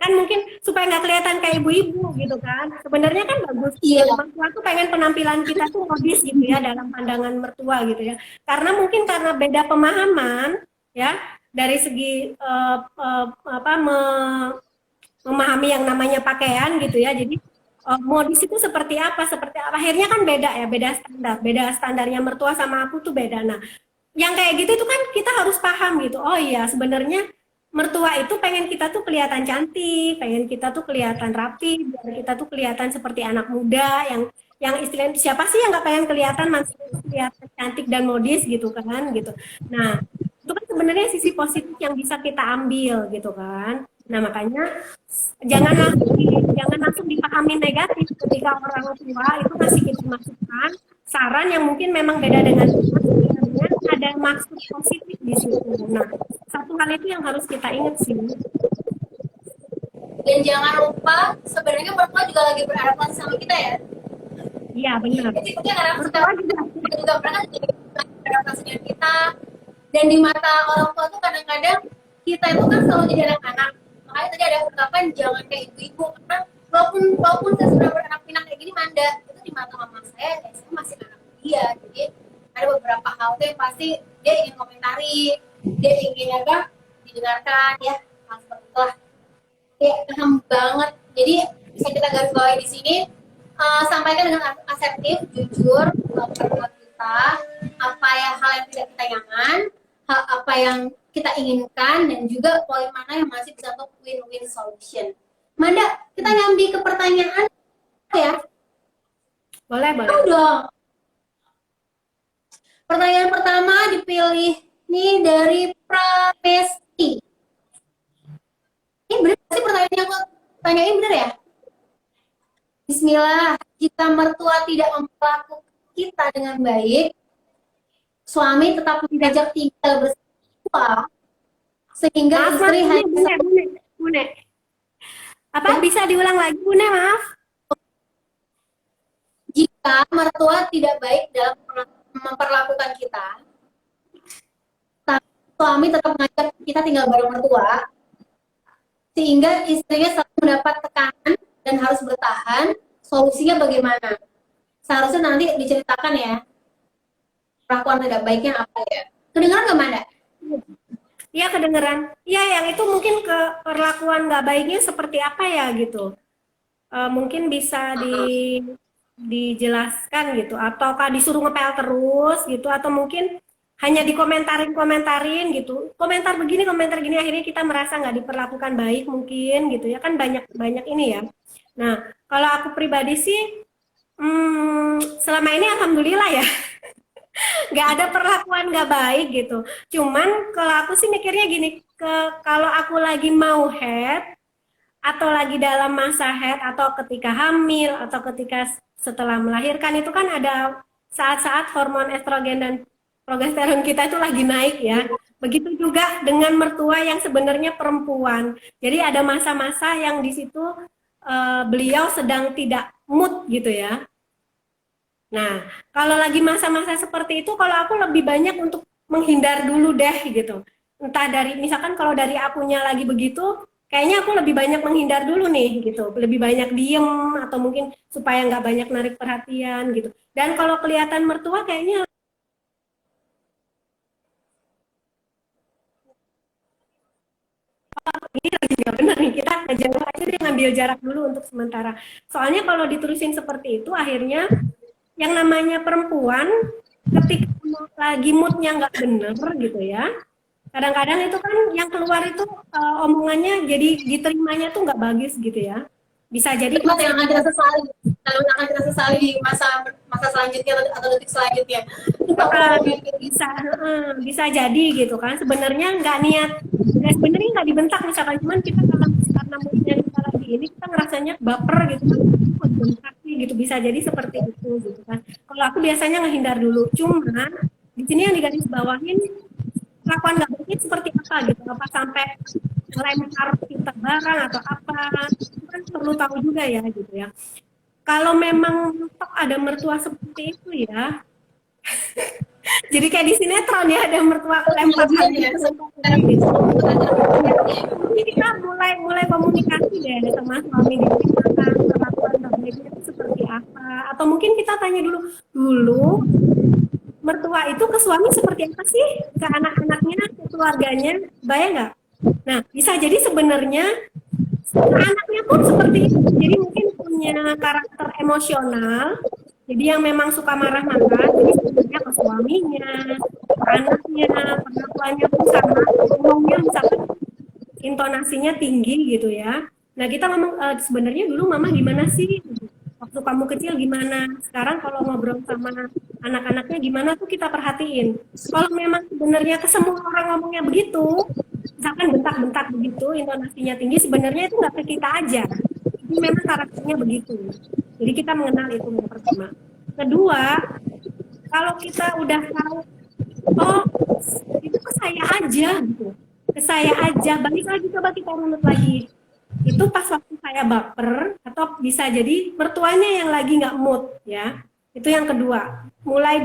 kan mungkin supaya nggak kelihatan kayak ibu-ibu gitu kan. Sebenarnya kan bagus. Iya. Mertua tuh pengen penampilan kita tuh modis gitu ya dalam pandangan mertua gitu ya. Karena mungkin karena beda pemahaman ya dari segi memahami yang namanya pakaian gitu ya. Jadi modis itu seperti apa akhirnya kan beda ya, beda standarnya mertua sama aku tuh beda. Nah yang kayak gitu itu kan kita harus paham gitu, oh iya sebenarnya mertua itu pengen kita tuh kelihatan cantik, pengen kita tuh kelihatan rapi, biar kita tuh kelihatan seperti anak muda yang istilahnya siapa sih yang nggak pengen kelihatan cantik dan modis gitu kan gitu. Nah itu kan sebenarnya sisi positif yang bisa kita ambil gitu kan. Nah makanya jangan langsung dipahami negatif ketika orang tua itu ngasih kita masukan saran yang mungkin memang beda dengan kita, sebenarnya ada maksud positif di situ. Nah satu hal itu yang harus kita ingat sih. Dan jangan lupa sebenarnya mertua juga lagi beradaptasi sama kita ya. Iya benar. Jadi kita juga pernah jadi beradaptasi dengan kita. Dan di mata orang tua tuh kadang-kadang kita itu kan selalu jadi anak-anak. Makanya tadi ada ungkapan jangan kayak ibu-ibu, karena walaupun saya sudah beranak pinak kayak gini Manda, itu di mata mama saya masih anak dia. Jadi ada beberapa hal tuh yang pasti dia ingin komentari, dia ingin didengarkan ya, hal seperti itulah. Ya paham banget. Jadi bisa kita garis bawahi di sini, sampaikan dengan asertif, jujur kepada kita apa ya hal yang tidak kita nyaman, apa yang kita inginkan, dan juga poin mana yang masih bisa untuk win-win solution. Manda, kita nyambi ke pertanyaan ya. Boleh. Oh, dong. Pertanyaan pertama dipilih nih dari Pramesti. Ini benar sih pertanyaan yang aku tanyain benar ya? Bismillah, jika mertua tidak memperlakukan kita dengan baik, suami tetap mengajak tinggal bersama, sehingga istri hanya Bune. Apa bisa diulang lagi, Bune? Maaf. Jika mertua tidak baik dalam memperlakukan kita, tapi suami tetap mengajak kita tinggal bareng mertua, sehingga istrinya selalu mendapat tekanan dan harus bertahan. Solusinya bagaimana? Seharusnya nanti diceritakan ya perlakuan tidak baiknya apa ya. Kedengaran nggak Manda? Iya kedengeran. Iya yang itu mungkin ke perlakuan nggak baiknya seperti apa ya gitu. Mungkin bisa dijelaskan gitu, ataukah disuruh ngepel terus gitu, atau mungkin hanya dikomentarin gitu. Komentar gini, akhirnya kita merasa nggak diperlakukan baik mungkin gitu ya kan banyak banyak ini ya. Nah kalau aku pribadi sih, selama ini alhamdulillah ya nggak ada perlakuan nggak baik gitu. Cuman kalau aku sih mikirnya gini, kalau aku lagi mau head atau lagi dalam masa head atau ketika hamil atau ketika setelah melahirkan itu kan ada saat-saat hormon estrogen dan progesteron kita itu lagi naik ya. Begitu juga dengan mertua yang sebenarnya perempuan. Jadi ada masa-masa yang di situ beliau sedang tidak mood gitu ya. Nah, kalau lagi masa-masa seperti itu, kalau aku lebih banyak untuk menghindar dulu deh gitu. Entah dari, misalkan kalau dari akunya lagi begitu, kayaknya aku lebih banyak menghindar dulu nih gitu. Lebih banyak diem atau mungkin supaya nggak banyak narik perhatian gitu. Dan kalau kelihatan mertua kayaknya ini lagi nggak benar nih, kita jauh aja deh ngambil jarak dulu untuk sementara. Soalnya kalau diterusin seperti itu, akhirnya yang namanya perempuan ketika lagi moodnya nggak bener gitu ya, kadang-kadang itu kan yang keluar itu omongannya jadi diterimanya tuh nggak bagus gitu ya, bisa jadi Tempat yang akan kita sesali, kalau akan kita sesali di masa masa selanjutnya atau detik selanjutnya. bisa bisa jadi gitu kan, sebenarnya nggak niat, sebenarnya nggak dibentak misalkan, cuman kita karena moodnya kita lagi ini kita ngerasanya baper gitu kan, kok dibentak sih gitu, bisa jadi seperti itu gitu kan. Kalau aku biasanya ngehindar dulu, cuman di sini yang digarisbawahin kelakuan nggak baiknya seperti apa gitu, apa sampai melempar kita barang atau apa, itu kan perlu tahu juga ya gitu ya. Kalau memang ada mertua seperti itu ya, jadi kayak di sinetron ya, ada mertua lempar ya, gitu. Jadi kita mulai komunikasi deh sama suami, gimana perlakuan baiknya itu seperti apa, atau mungkin kita tanya dulu mertua itu ke suami seperti apa sih, ke anak-anaknya, ke keluarganya, bayang nggak? Nah bisa jadi sebenarnya anaknya pun seperti itu, jadi mungkin punya karakter emosional, jadi yang memang suka marah-marah, jadi sebenarnya ke suaminya, ke anaknya, perlakuannya pun sama, ngomongnya misalkan intonasinya tinggi gitu ya. Nah kita ngomong, sebenarnya dulu mama gimana sih? Waktu kamu kecil gimana? Sekarang kalau ngobrol sama anak-anaknya gimana tuh kita perhatiin. Kalau memang sebenarnya ke semua orang ngomongnya begitu, misalkan bentak-bentak begitu, intonasinya tinggi, sebenarnya itu nggak ke kita aja. Ini memang karakternya begitu. Jadi kita mengenal itu yang pertama. Kedua, kalau kita udah tahu, oh itu ke saya aja gitu, ke saya aja, balik lagi, coba kita runut lagi. Itu pas waktu saya baper, atau bisa jadi mertuanya yang lagi nggak mood ya. Itu yang kedua, mulai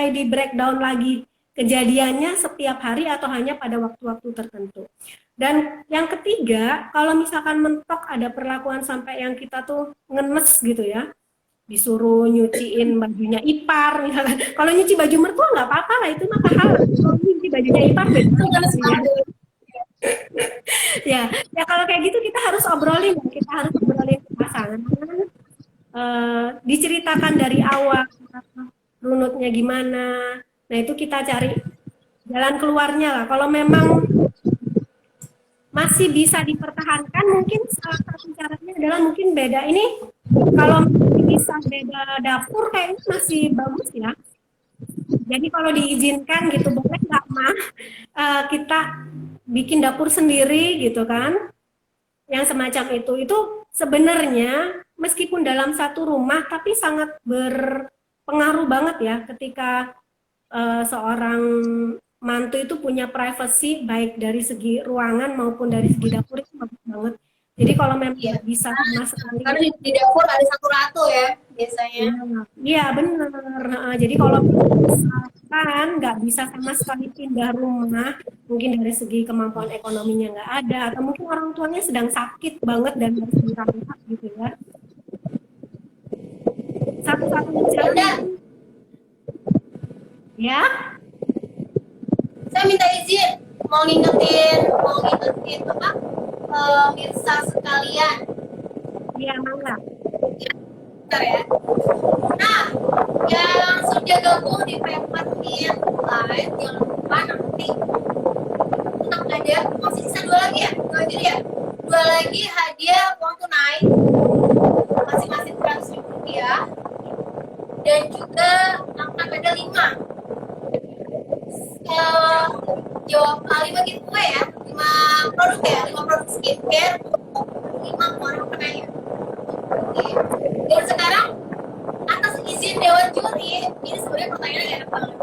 di breakdown lagi kejadiannya setiap hari atau hanya pada waktu-waktu tertentu. Dan yang ketiga, kalau misalkan mentok ada perlakuan sampai yang kita tuh ngenes gitu ya, disuruh nyuciin bajunya ipar misalkan. Kalau nyuci baju mertua nggak apa-apa lah, itu mah pahala. Kalau nyuci bajunya ipar beda. Ya, ya kalau kayak gitu kita harus obrolin ke pasangan. Diceritakan dari awal runutnya gimana. Nah itu kita cari jalan keluarnya lah. Kalau memang masih bisa dipertahankan, mungkin salah satu caranya adalah mungkin beda ini. Kalau bisa beda dapur kayaknya masih bagus ya. Jadi kalau diizinkan gitu, boleh nggak mah kita bikin dapur sendiri gitu kan, yang semacam itu sebenarnya meskipun dalam satu rumah tapi sangat berpengaruh banget ya ketika seorang mantu itu punya privacy baik dari segi ruangan maupun dari segi dapur, itu bagus banget. Jadi kalau memang nggak bisa sama sekali, karena di dapur ada satu ratu ya biasanya. iya benar. Jadi kalau misalkan nggak bisa sama sekali pindah rumah, mungkin dari segi kemampuan ekonominya nggak ada, atau mungkin orang tuanya sedang sakit banget dan harus dirawat gitu ya. Satu-satunya cara, ya Saya minta izin mau ngingetin apa Mirsa sekalian. Iya, mangga. Bentar ya. Nah, yang sudah gabung di Pepper Team Live, jangan lupa nanti tetap ada, masih sisa 2 lagi ya? 2 lagi ya? 2 lagi hadiah uang tunai, masing-masing 100.000 rupiah, dan juga akan ada 5 jawab 5 giveaway ya, 5 produk ya, 5 produk skincare, 5 orang penanya. Oke. Dan sekarang atas izin Dewan Juri, ini sebenarnya pertanyaannya enak banget.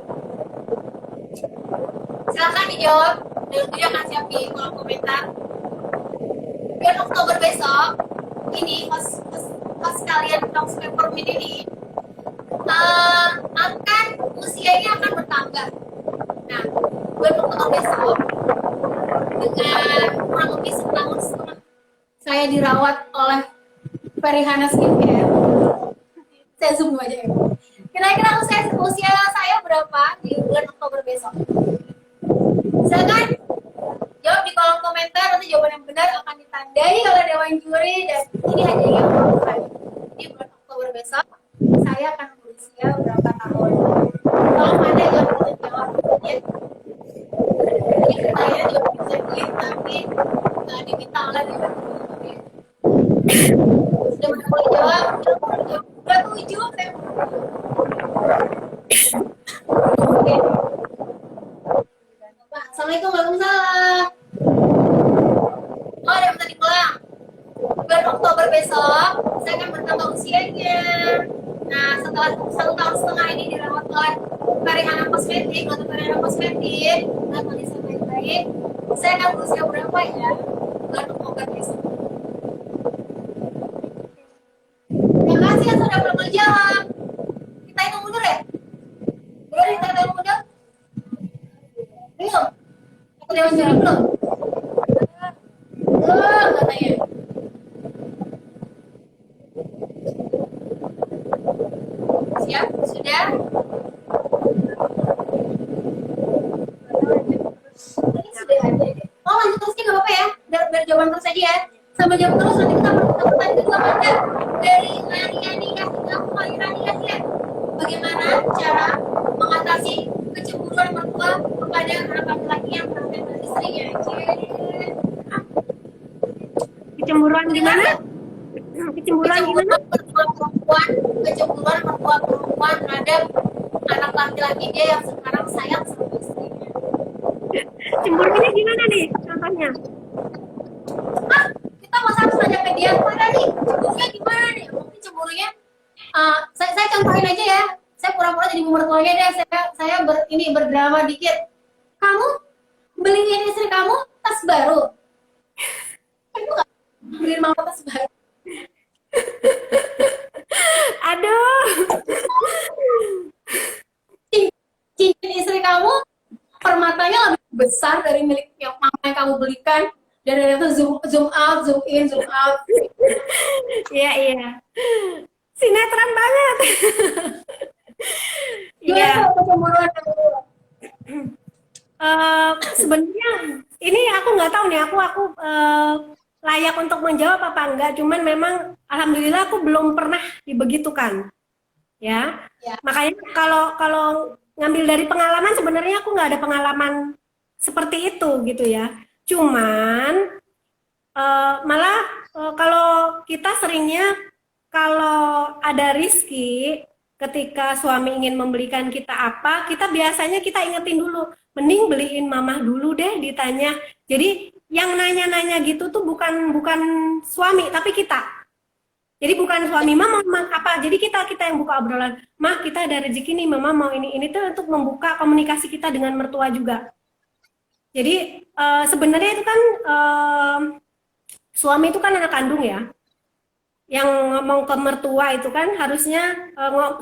Silahkan dijawab, dan dia akan siap di kolom komentar. Dan Oktober besok, ini host kalian Talks Peppermint ini akan usianya akan bertambah. Nah, bulan Oktober besok, dengan kurang lebih 1 tahun setengah saya dirawat oleh Perihana Skincare. Saya zoom aja ya. Kira-kira usia saya berapa di bulan Oktober besok? Silakan jawab di kolom komentar, nanti jawaban yang benar akan ditandai oleh Dewan Juri, dan ini hanya yang bukan. Di bulan Oktober besok saya akan berusia berapa tahun? Kalau ada yang boleh jawab ya. Ini saya juga bisa duit, tapi nggak diminta oleh Dewan Juri. Sudah boleh jawab? Udah 7, saya oke. Assalamualaikum, waalaikumsalam. Oh, ada yang tadi pulang. Bulan Oktober besok, saya akan bertambah usianya. Nah, setelah 1 tahun setengah ini dirawat oleh Perihana Kosmetik atau Perihana Kosmetik, dan kondisi baik-baik, saya akan berusia berapa ya? Bulan Oktober besok. Terima kasih yang sudah belum menjawab. Kita hitung mundur ya? Boleh kita hitung mundur? Belum? Aku Dewan Juri belum? Belum katanya. Siap? Sudah? Ini sudah ada deh. Oh, lanjut terusnya nggak apa-apa ya? Biar jawaban terus aja ya. Sambil jawab terus, nanti kita pertanyaan kedua Anda. Dari Lani hingga Rani ya. Bagaimana cara mengatasi kecemburuan mertua kepada anak laki-laki yang melakukan istrinya? Kecemburuan gimana? Kecemburuan gimana? Kecemburuan mertua perempuan terhadap anak laki-laki dia yang sekarang sayang sama istrinya. Cemburunya gimana nih contohnya? Ah, kita masa harus nanya ke dia, mana nih cemburunya gimana nih? Mungkin cemburunya, saya contohin aja ya. Saya pura-pura jadi mertuanya deh. Saya berdrama dikit. Kamu beliin istri kamu tas baru. Kamu nggak beliin mama tas baru? Aduh. Cincin istri kamu permatanya lebih besar dari milik yang mama yang kamu belikan, dan itu zoom out, zoom in, zoom out. Iya. Sinetron banget. Gimana Iya. kalau kecemburuan kamu? Sebenarnya ini aku nggak tahu nih, aku layak untuk menjawab apa enggak. Cuman memang alhamdulillah aku belum pernah dibegitukan. Ya. Makanya kalau ngambil dari pengalaman, sebenarnya aku nggak ada pengalaman seperti itu gitu ya. Cuman malah kalau kita seringnya kalau ada rizki, ketika suami ingin membelikan kita apa, kita biasanya kita ingetin dulu, mending beliin mamah dulu deh, ditanya. Jadi yang nanya-nanya gitu tuh bukan suami, tapi kita. Jadi bukan suami, mama mau apa, jadi kita yang buka obrolan, mah kita ada rezeki nih, mama mau ini tuh untuk membuka komunikasi kita dengan mertua juga. Jadi sebenarnya itu kan suami itu kan anak kandung ya, yang ngomong ke mertua itu kan harusnya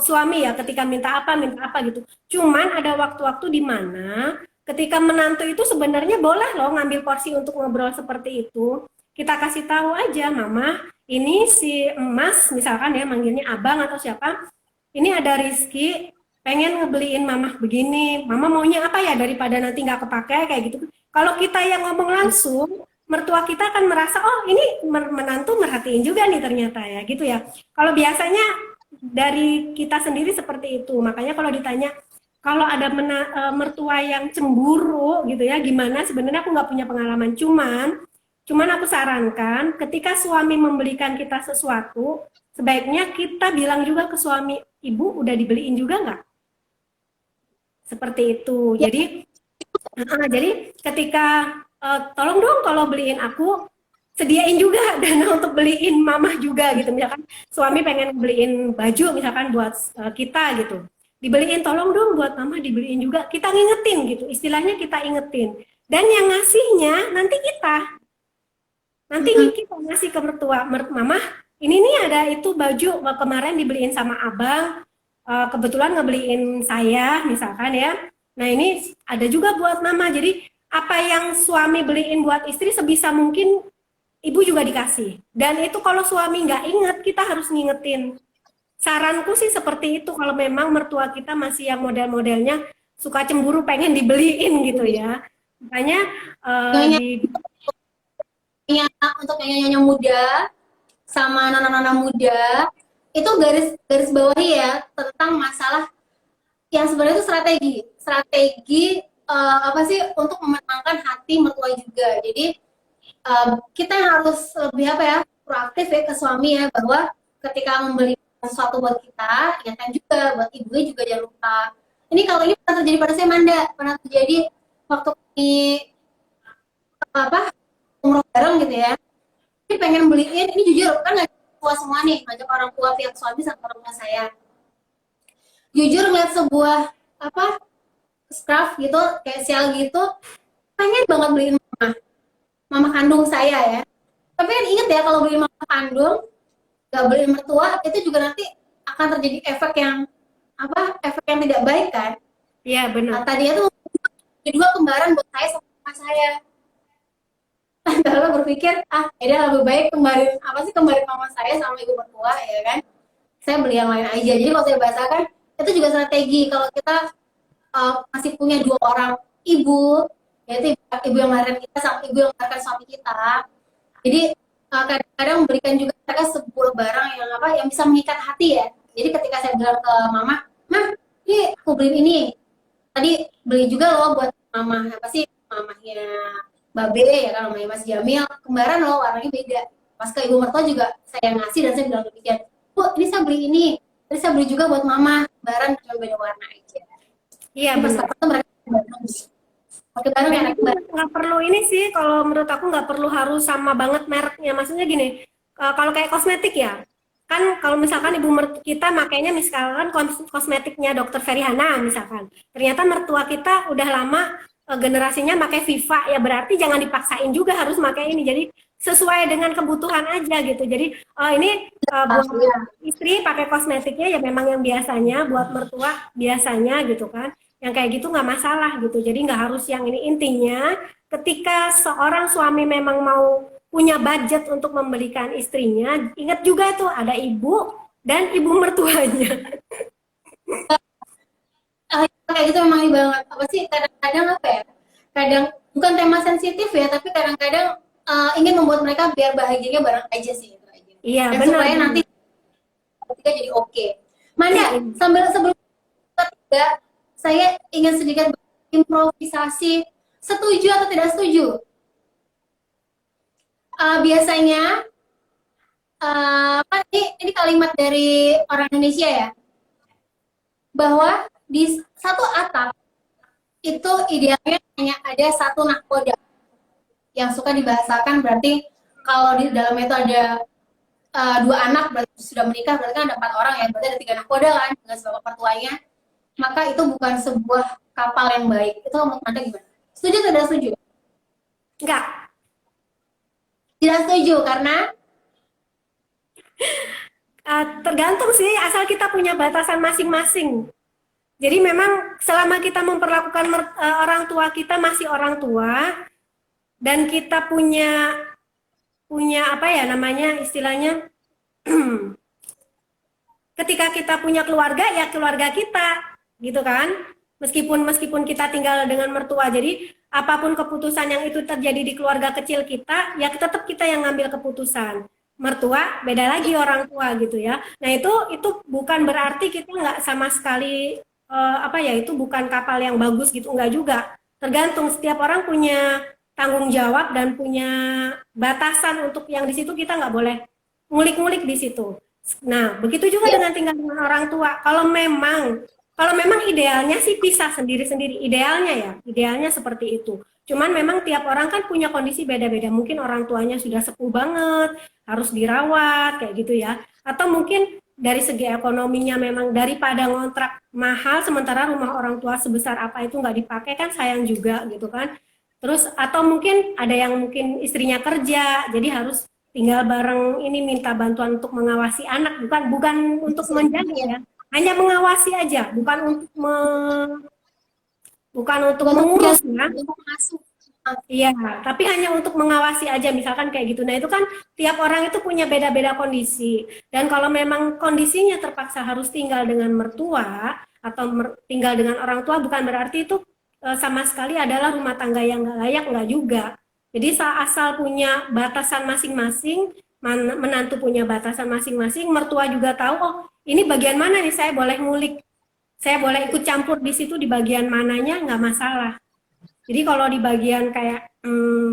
suami ya, ketika minta apa gitu. Cuman ada waktu-waktu di mana ketika menantu itu sebenarnya boleh loh ngambil porsi untuk ngobrol seperti itu. Kita kasih tahu aja, mama, ini si emas misalkan ya, manggilnya abang atau siapa, ini ada rizki, pengen ngebeliin mama begini, mama maunya apa ya daripada nanti nggak kepake kayak gitu. Kalau kita yang ngomong langsung, mertua kita akan merasa oh ini menantu merhatiin juga nih ternyata ya gitu ya. Kalau biasanya dari kita sendiri seperti itu, makanya kalau ditanya kalau ada mertua yang cemburu gitu ya gimana, sebenarnya aku nggak punya pengalaman, cuman aku sarankan ketika suami membelikan kita sesuatu sebaiknya kita bilang juga ke suami, ibu udah dibeliin juga nggak, seperti itu. Ya, Jadi ketika tolong dong kalau beliin aku sediain juga dana untuk beliin mamah juga gitu. Misalkan suami pengen beliin baju misalkan buat kita gitu. Dibeliin, tolong dong buat mama dibeliin juga. Kita ngingetin gitu. Istilahnya kita ingetin. Dan yang ngasihnya nanti kita. Nanti kita ngasih ke mertua, mama, ini nih ada itu baju kemarin dibeliin sama abang, kebetulan ngebeliin saya misalkan ya. Nah ini ada juga buat mama. Jadi apa yang suami beliin buat istri sebisa mungkin ibu juga dikasih. Dan itu kalau suami nggak inget, kita harus ngingetin. Saranku sih seperti itu kalau memang mertua kita masih yang model-modelnya suka cemburu pengen dibeliin gitu ya. Makanya di untuk nyanyi-nyanyi muda sama nona-nona muda itu garis bawahi ya tentang masalah yang sebenarnya itu strategi apa sih untuk memenangkan hati mertua juga. Jadi kita yang harus lebih apa ya proaktif ya ke suami ya, bahwa ketika membeli sesuatu buat kita ingatkan juga buat ibunya juga jangan lupa. Ini kalau ini pernah terjadi pada saya, Manda, pernah terjadi waktu di apa umroh bareng gitu ya. Ini pengen beliin, ini jujur kan ngajak tua semua nih, ngajak orang tua pihak suami sama orang tua saya. Jujur ngeliat sebuah apa scarf gitu kayak sial gitu, pengen banget beliin mama kandung saya ya. Tapi kan inget ya kalau beliin mama kandung gak beliin mertua itu juga nanti akan terjadi efek yang efek yang tidak baik kan. ya benar. Nah, tadinya tuh kedua kembaran buat saya sama mama saya. Lalu berpikir ya lebih baik kembarin mama saya sama ibu mertua ya kan, saya beli yang lain aja. Jadi kalau saya bahasakan itu juga strategi kalau kita masih punya dua orang ibu, yaitu ibu yang melahirkan kita sama ibu yang melahirkan suami kita. Jadi kadang-kadang memberikan juga mereka sebuah barang yang bisa mengikat hati ya. Jadi ketika saya bilang ke mama, ini aku beliin ini, tadi beli juga loh buat mama, apa sih mamahnya Babe ya kan, namanya Mas Jamil, kembaran loh, warnanya beda. Pas ke ibu mertua juga saya ngasih dan saya bilang demikian, Bu, ini saya beli ini, terus saya beli juga buat mama, kembaran cuma beda warna aja. Iya benar. Mereka pakai barang Dan enak itu banget. nggak perlu ini sih, kalau menurut aku nggak perlu harus sama banget mereknya. Maksudnya gini, kalau kayak kosmetik ya, kan kalau misalkan ibu mertua kita makainya misalkan kosmetiknya Dokter Ferihana misalkan, ternyata mertua kita udah lama generasinya pakai Viva, ya berarti jangan dipaksain juga harus pakai ini. Jadi sesuai dengan kebutuhan aja gitu. Jadi ini buat istri pakai kosmetiknya ya memang yang biasanya, buat mertua biasanya gitu kan. Yang kayak gitu nggak masalah gitu. Jadi nggak harus yang ini. Intinya ketika seorang suami memang mau punya budget untuk membelikan istrinya, ingat juga tuh ada ibu dan ibu mertuanya. Kayak gitu memang ini banget. Apa sih kadang-kadang kadang bukan tema sensitif ya, tapi kadang-kadang ingin membuat mereka biar bahagianya bareng aja sih itu aja. Iya Dan benar. supaya nanti ketika jadi oke. Manda, sebelum ketiga, saya ingin sedikit improvisasi. Setuju atau tidak setuju? Biasanya ini kalimat dari orang Indonesia ya, bahwa di satu atap itu idealnya hanya ada satu nahkoda yang suka dibahasakan. Berarti kalau di dalamnya itu ada dua anak berarti sudah menikah, berarti kan ada 4 orang ya, berarti ada 3 nahkoda kan dengan sebab mertuanya. Maka itu bukan sebuah kapal yang baik. Itu menurut Anda gimana? Setuju atau tidak setuju? Enggak. Tidak setuju karena Tergantung sih, asal kita punya batasan masing-masing. Jadi memang selama kita memperlakukan orang tua kita masih orang tua dan kita punya apa ya namanya istilahnya ketika kita punya keluarga ya keluarga kita. gitu kan? Meskipun kita tinggal dengan mertua. Jadi apapun keputusan yang itu terjadi di keluarga kecil kita, ya tetap kita yang ngambil keputusan. Mertua beda lagi orang tua gitu ya. Nah itu bukan berarti kita nggak sama sekali apa ya, itu bukan kapal yang bagus gitu, nggak juga. Tergantung, setiap orang punya tanggung jawab dan punya batasan untuk yang di situ kita nggak boleh ngulik-ngulik di situ. Nah, begitu juga dengan tinggal dengan orang tua. Kalau memang idealnya sih pisah sendiri-sendiri, idealnya ya, idealnya seperti itu. Cuman memang tiap orang kan punya kondisi beda-beda. Mungkin orang tuanya sudah sepuh banget, harus dirawat kayak gitu ya. Atau mungkin dari segi ekonominya memang daripada ngontrak mahal sementara rumah orang tua sebesar apa itu nggak dipakai kan sayang juga gitu kan. Terus atau mungkin ada yang mungkin istrinya kerja, jadi harus tinggal bareng ini minta bantuan untuk mengawasi anak, bukan untuk menjaga ya, hanya mengawasi aja, bukan untuk mengurus ya. Untuk masuk. Iya, tapi hanya untuk mengawasi aja misalkan kayak gitu. Nah, itu kan tiap orang itu punya beda-beda kondisi. Dan kalau memang kondisinya terpaksa harus tinggal dengan mertua atau tinggal dengan orang tua, bukan berarti itu sama sekali adalah rumah tangga yang nggak layak, nggak juga. Jadi asal punya batasan masing-masing, menantu punya batasan masing-masing, mertua juga tahu, oh ini bagian mana nih saya boleh ngulik, saya boleh ikut campur di situ di bagian mananya, nggak masalah. Jadi kalau di bagian kayak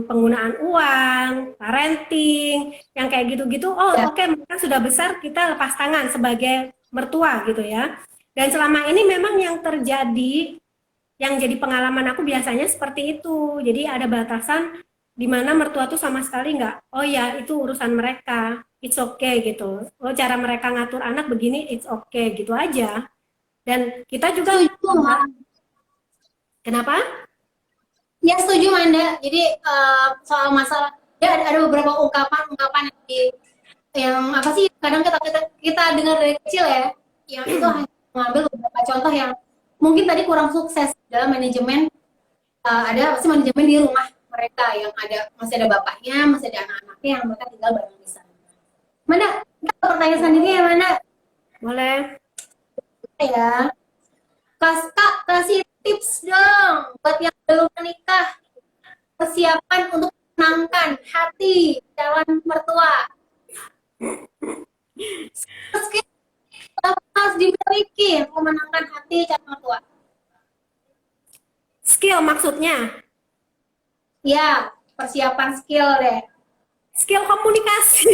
penggunaan uang, parenting, yang kayak gitu-gitu, oh oke, mereka sudah besar, kita lepas tangan sebagai mertua gitu ya. Dan selama ini memang yang terjadi, yang jadi pengalaman aku biasanya seperti itu. Jadi ada batasan di mana mertua tuh sama sekali nggak, oh ya itu urusan mereka, it's okay gitu. Oh cara mereka ngatur anak begini, it's okay gitu aja. Dan kita juga, kenapa? Ya setuju Manda. Jadi soal masalah ya ada beberapa ungkapan yang apa sih kadang kita dengar dari kecil ya, yang itu hanya mengambil beberapa contoh yang mungkin tadi kurang sukses dalam manajemen, ada pasti manajemen di rumah mereka yang masih ada bapaknya, masih ada anak-anaknya yang mereka tinggal bareng di sana. Manda, kita pertanyaan selanjutnya ya Manda. Boleh. Ya. Kak, kasih tips dong buat yang belum menikah, persiapan untuk menenangkan hati calon mertua. Skill apa harus dimiliki untuk menenangkan hati calon mertua? Skill maksudnya? Ya, persiapan skill deh. Skill komunikasi.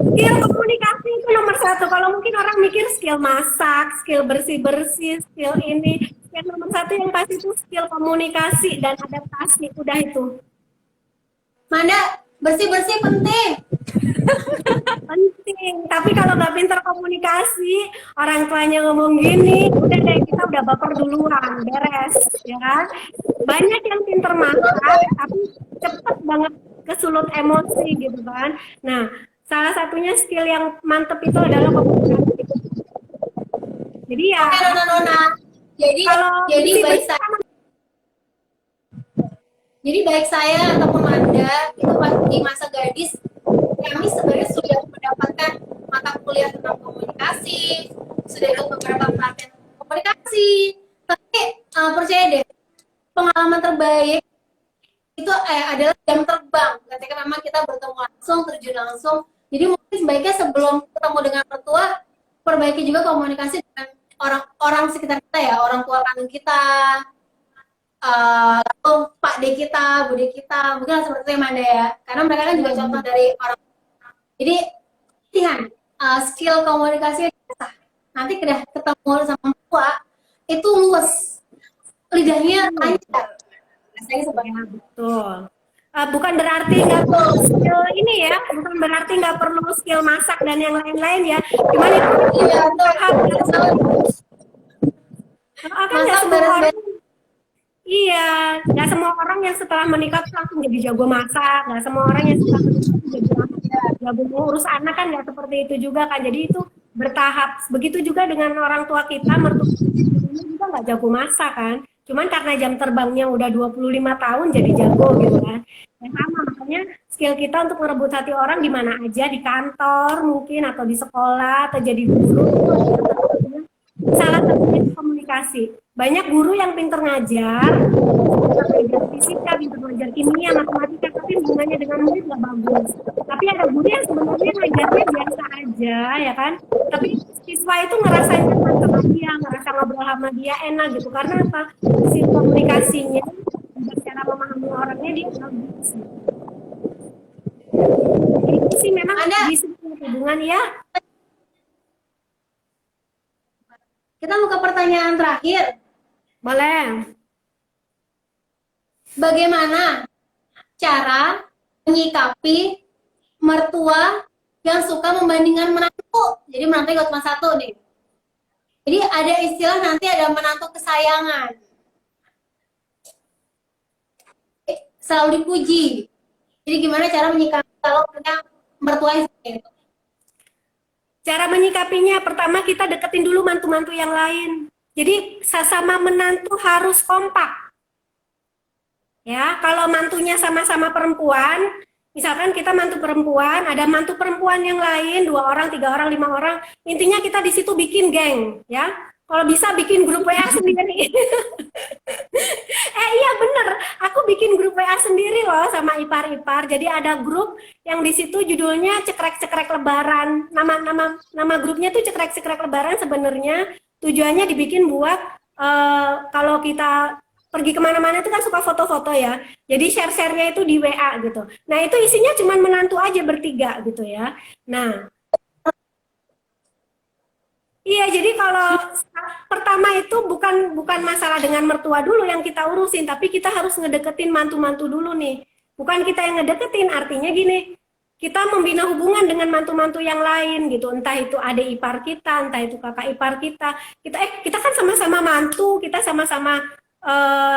Skill komunikasi itu nomor satu. Kalau mungkin orang mikir skill masak, skill bersih-bersih, skill ini. Yang nomor satu yang pasti itu skill komunikasi dan adaptasi. Udah itu. Manda, bersih-bersih penting. Penting. Tapi kalau nggak pintar komunikasi, orang tuanya ngomong gini, udah deh kita udah baper duluan, beres. Ya kan? Banyak yang pintar masak, tapi cepet banget kesulut emosi gitu kan. Nah, salah satunya skill yang mantep itu adalah komunikasi. Jadi ya. Oke, Nona. Jadi baik saya ataupun Manda itu di masa gadis kami sebenarnya sudah mendapatkan mata kuliah tentang komunikasi, sudah ikut beberapa pelatihan komunikasi. Tapi percaya deh, pengalaman terbaik itu adalah jam terbang. Ketika memang kita bertemu langsung, terjun langsung. Jadi mungkin sebaiknya sebelum ketemu dengan mertua, perbaiki juga komunikasi dengan orang sekitar kita ya, orang tua kandung kita, atau Pak D kita, Bude kita, mungkin seperti itu Manda ya. Karena mereka kan juga contoh dari orang. Jadi latihan skill komunikasi dasar. Nanti ketemu sama mertua itu luwes, lidahnya lancar. Rasanya seperti itu. Betul. Bukan berarti nggak perlu skill ini ya, bukan berarti nggak perlu skill masak dan yang lain-lain ya. Cuman itu tahap kan nggak semua orang. Iya, nggak semua orang yang setelah menikah langsung jadi jago masak, nggak semua orang yang setelah menikah jadi jago ngurus anak kan nggak seperti itu juga kan. Jadi itu bertahap. Begitu juga dengan orang tua kita, mertua kita juga nggak jago masak kan. Cuman karena jam terbangnya udah 25 tahun jadi jago gitu kan. Yang sama makanya skill kita untuk merebut hati orang di mana aja, di kantor mungkin atau di sekolah atau jadi guru Salah satunya itu komunikasi. Banyak guru yang pintar ngajar, pintar ngajar fisika, pintar ngajar kimia, matematika, tapi hubungannya dengan murid nggak bagus. Tapi ada guru yang sebenarnya ngajarnya biasa aja, ya kan? Tapi siswa itu ngerasa nyaman sama dia, ngerasa ngobrol sama dia enak gitu. Karena apa? Si komunikasinya, dan cara memahami orangnya dia bagus. Jadi itu sih memang Anda- di semua hubungan ya. Kita mau ke pertanyaan terakhir. Boleh. Bagaimana cara menyikapi mertua yang suka membandingkan menantu? Jadi menantu gak cuma satu nih. Jadi ada istilah nanti ada menantu kesayangan. Selalu dipuji. Jadi gimana cara menyikapi kalau punya mertua yang seperti itu? Cara menyikapinya, pertama kita deketin dulu mantu-mantu yang lain. Jadi sesama menantu harus kompak. Ya, kalau mantunya sama-sama perempuan, misalkan kita mantu perempuan, ada mantu perempuan yang lain, 2 orang, 3 orang, 5 orang, intinya kita di situ bikin geng, ya. Kalau bisa bikin grup WA sendiri. Iya bener, aku bikin grup WA sendiri loh sama ipar-ipar. Jadi ada grup yang di situ judulnya cekrek-cekrek lebaran. Nama grupnya tuh cekrek-cekrek lebaran, sebenarnya tujuannya dibikin buat kalau kita pergi kemana-mana itu kan suka foto-foto ya. Jadi share-sharenya itu di WA gitu. Nah itu isinya cuma menantu aja bertiga gitu ya. Nah iya, jadi kalau pertama itu bukan masalah dengan mertua dulu yang kita urusin, tapi kita harus ngedeketin mantu-mantu dulu nih. Bukan kita yang ngedeketin, artinya gini, kita membina hubungan dengan mantu-mantu yang lain gitu, entah itu adik ipar kita, entah itu kakak ipar kita. Kita kan sama-sama mantu, kita sama-sama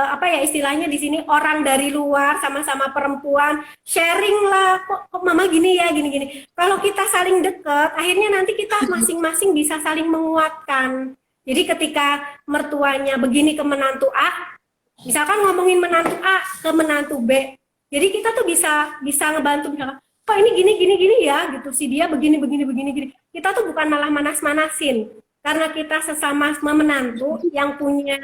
apa ya istilahnya di sini orang dari luar, sama-sama perempuan, sharing lah, kok mama gini ya, gini-gini. Kalau kita saling deket, akhirnya nanti kita masing-masing bisa saling menguatkan. Jadi ketika mertuanya begini ke menantu A, misalkan ngomongin menantu A ke menantu B, jadi kita tuh bisa ngebantu misalkan, kok ini gini ya gitu, si dia begini. Kita tuh bukan malah manas-manasin, karena kita sesama menantu yang punya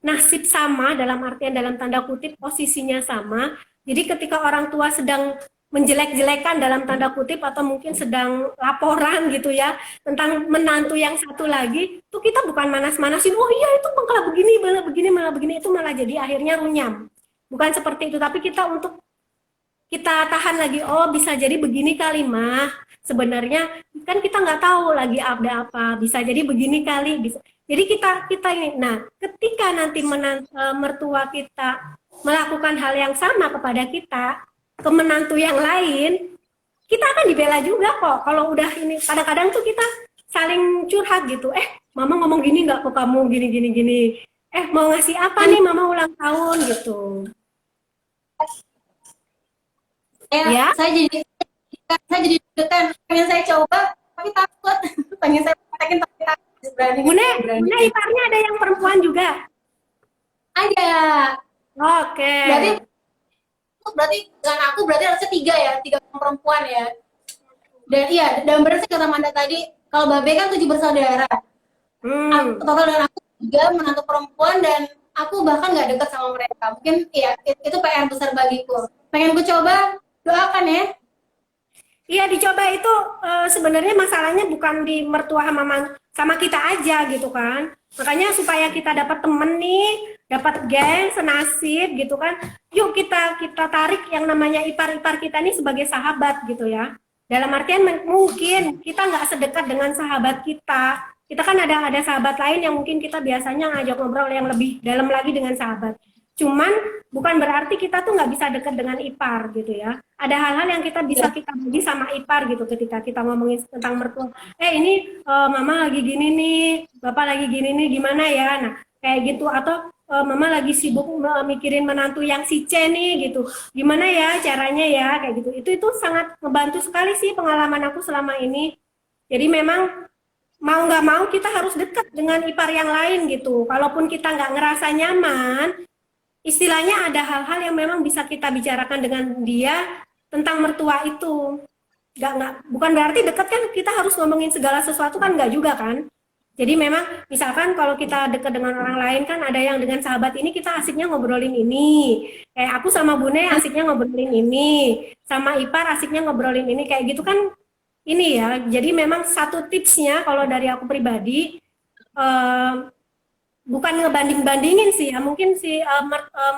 nasib sama, dalam artian dalam tanda kutip posisinya sama. Jadi ketika orang tua sedang menjelek-jelekan dalam tanda kutip atau mungkin sedang laporan gitu ya tentang menantu yang satu lagi, tuh kita bukan manas-manasin, oh iya itu malah begini, itu malah jadi akhirnya runyam. Bukan seperti itu, tapi kita untuk kita tahan lagi, oh bisa jadi begini kali mah, sebenarnya kan kita nggak tahu lagi ada apa, bisa jadi begini kali, bisa. Jadi kita ini, nah ketika nanti mertua kita melakukan hal yang sama kepada kita, ke menantu yang lain, kita akan dibela juga kok. Kalau udah ini, kadang-kadang tuh kita saling curhat gitu, mama ngomong gini nggak ke kamu, gini, mau ngasih apa nih mama ulang tahun gitu. Ya. Saya jadi deg-degan, pengen saya coba tapi takut, pengen saya praktekin tapi takut. Bunda iparnya ada yang perempuan juga? Ada. Oke. Berarti dengan aku berarti harusnya 3 perempuan ya. Dan iya, dan benar sih kata Manda tadi, kalau Babe kan 7 bersaudara. Total dengan aku 3 menantu perempuan, dan aku bahkan nggak dekat sama mereka. Mungkin ya itu PR besar bagiku. Pengen ku coba, doakan ya. Iya dicoba itu sebenarnya masalahnya bukan di mertua sama kita aja gitu kan. Makanya supaya kita dapat temen nih, dapat geng senasib gitu kan. Yuk kita tarik yang namanya ipar-ipar kita nih sebagai sahabat gitu ya. Dalam artian mungkin kita nggak sedekat dengan sahabat kita. Kita kan ada sahabat lain yang mungkin kita biasanya ngajak ngobrol yang lebih dalam lagi dengan sahabat. Cuman bukan berarti kita tuh nggak bisa dekat dengan ipar gitu ya. Ada hal-hal yang kita bisa kita bagi sama ipar gitu ketika kita ngomongin tentang mertua. Ini mama lagi gini nih, bapak lagi gini nih, gimana ya? Nah kayak gitu, atau mama lagi sibuk mikirin menantu yang si C nih gitu. Gimana ya caranya ya kayak gitu. Itu sangat membantu sekali sih pengalaman aku selama ini. Jadi memang mau nggak mau kita harus dekat dengan ipar yang lain gitu. Kalaupun kita nggak ngerasa nyaman, istilahnya ada hal-hal yang memang bisa kita bicarakan dengan dia tentang mertua itu. Bukan berarti dekat kan kita harus ngomongin segala sesuatu kan, nggak juga kan. Jadi memang misalkan kalau kita dekat dengan orang lain kan ada yang dengan sahabat ini kita asiknya ngobrolin ini. Kayak aku sama Bune asiknya ngobrolin ini, sama Ipar asiknya ngobrolin ini kayak gitu kan ini ya. Jadi memang satu tipsnya kalau dari aku pribadi eh, bukan ngebanding-bandingin sih ya, mungkin si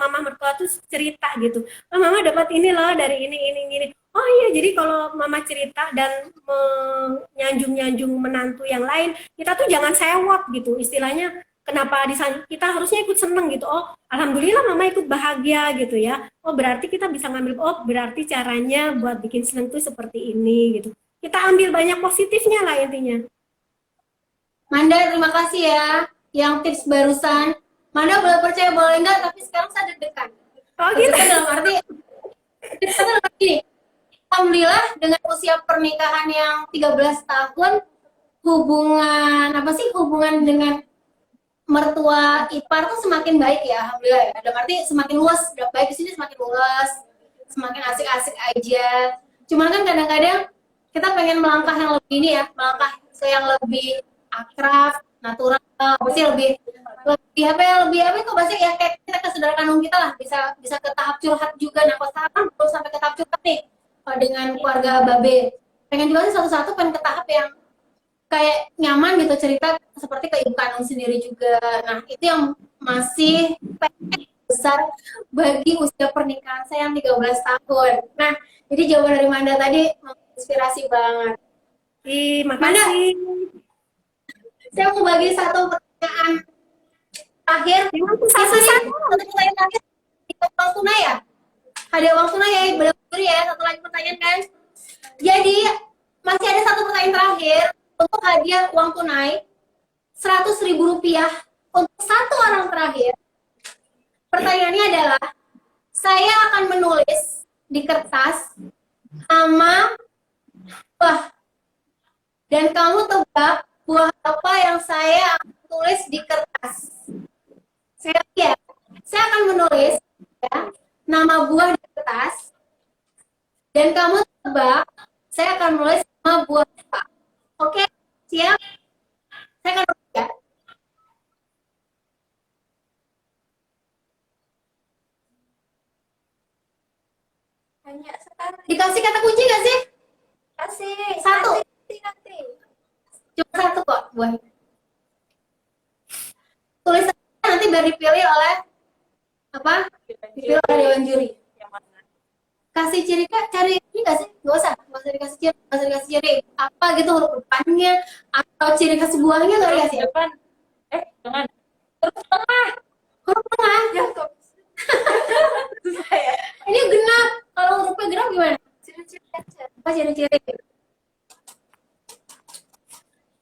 mama mertua tuh cerita gitu, oh, mama dapat ini loh dari ini. Oh iya, jadi kalau mama cerita dan menyanjung-nyanjung menantu yang lain, kita tuh jangan sewot gitu, istilahnya kenapa kita harusnya ikut seneng gitu, oh alhamdulillah mama ikut bahagia gitu ya, oh berarti kita bisa ngambil, oh berarti caranya buat bikin seneng tuh seperti ini gitu, kita ambil banyak positifnya lah intinya. Manda, terima kasih ya yang tips barusan. Manda boleh percaya boleh enggak, tapi sekarang saya deg-degan. Oh gitu. Deg-degan dalam arti, deg-degan dalam arti gini, alhamdulillah dengan usia pernikahan yang 13 tahun, hubungan dengan mertua ipar tuh semakin baik ya, alhamdulillah ya. Dalam arti semakin luas, baik di sini semakin luas, semakin asik-asik aja. Cuman kan kadang-kadang kita pengen melangkah yang lebih ini ya, melangkah yang lebih akrab, natural, pasti lebih itu pasti ya kayak kita kesadaran kandung kita lah, bisa ke tahap curhat juga. Nah, kalau sekarang belum sampai ke tahap curhat nih dengan keluarga Babe. Pengen juga sih satu-satu pengen ke tahap yang kayak nyaman gitu cerita seperti ke ibu kandung sendiri juga. Nah, itu yang masih besar bagi usia pernikahan saya yang 13 tahun. Nah, jadi jawaban dari Manda tadi menginspirasi banget. Terima kasih. Saya mau bagi satu pertanyaan terakhir. Satu pertanyaan terakhir. Uang tunai ya? Ada uang tunai ya, benar ya. Satu lagi pertanyaan kan. Jadi masih ada satu pertanyaan terakhir untuk hadiah uang tunai Rp100.000 untuk satu orang terakhir. Pertanyaannya adalah, saya akan menulis di kertas nama buah dan kamu tebak buah apa yang saya akan tulis di kertas. Saya akan menulis ya, nama buah di kertas dan kamu tebak saya akan menulis nama buah apa. Oke, siap? Saya akan menulis ya. Hanya sekali. Dikasih kata kunci nggak sih? Kasih. Satu. Nanti. Cuma satu kok buahnya. Tulisannya nanti biar dipilih oleh apa? Dipilih oleh dewan juri. Kasih ciri cari ini nggak sih? Nggak usah dikasih ciri, nggak usah dikasih ciri. Apa gitu huruf depannya atau ciri khas buahnya nggak dikasih? Depan. Jangan. Terus tengah. Huruf tengah. Ya, kok. Susah ya. Ini genap. Kalau hurufnya genap gimana? Ciri-ciri aja. Apa ciri-ciri?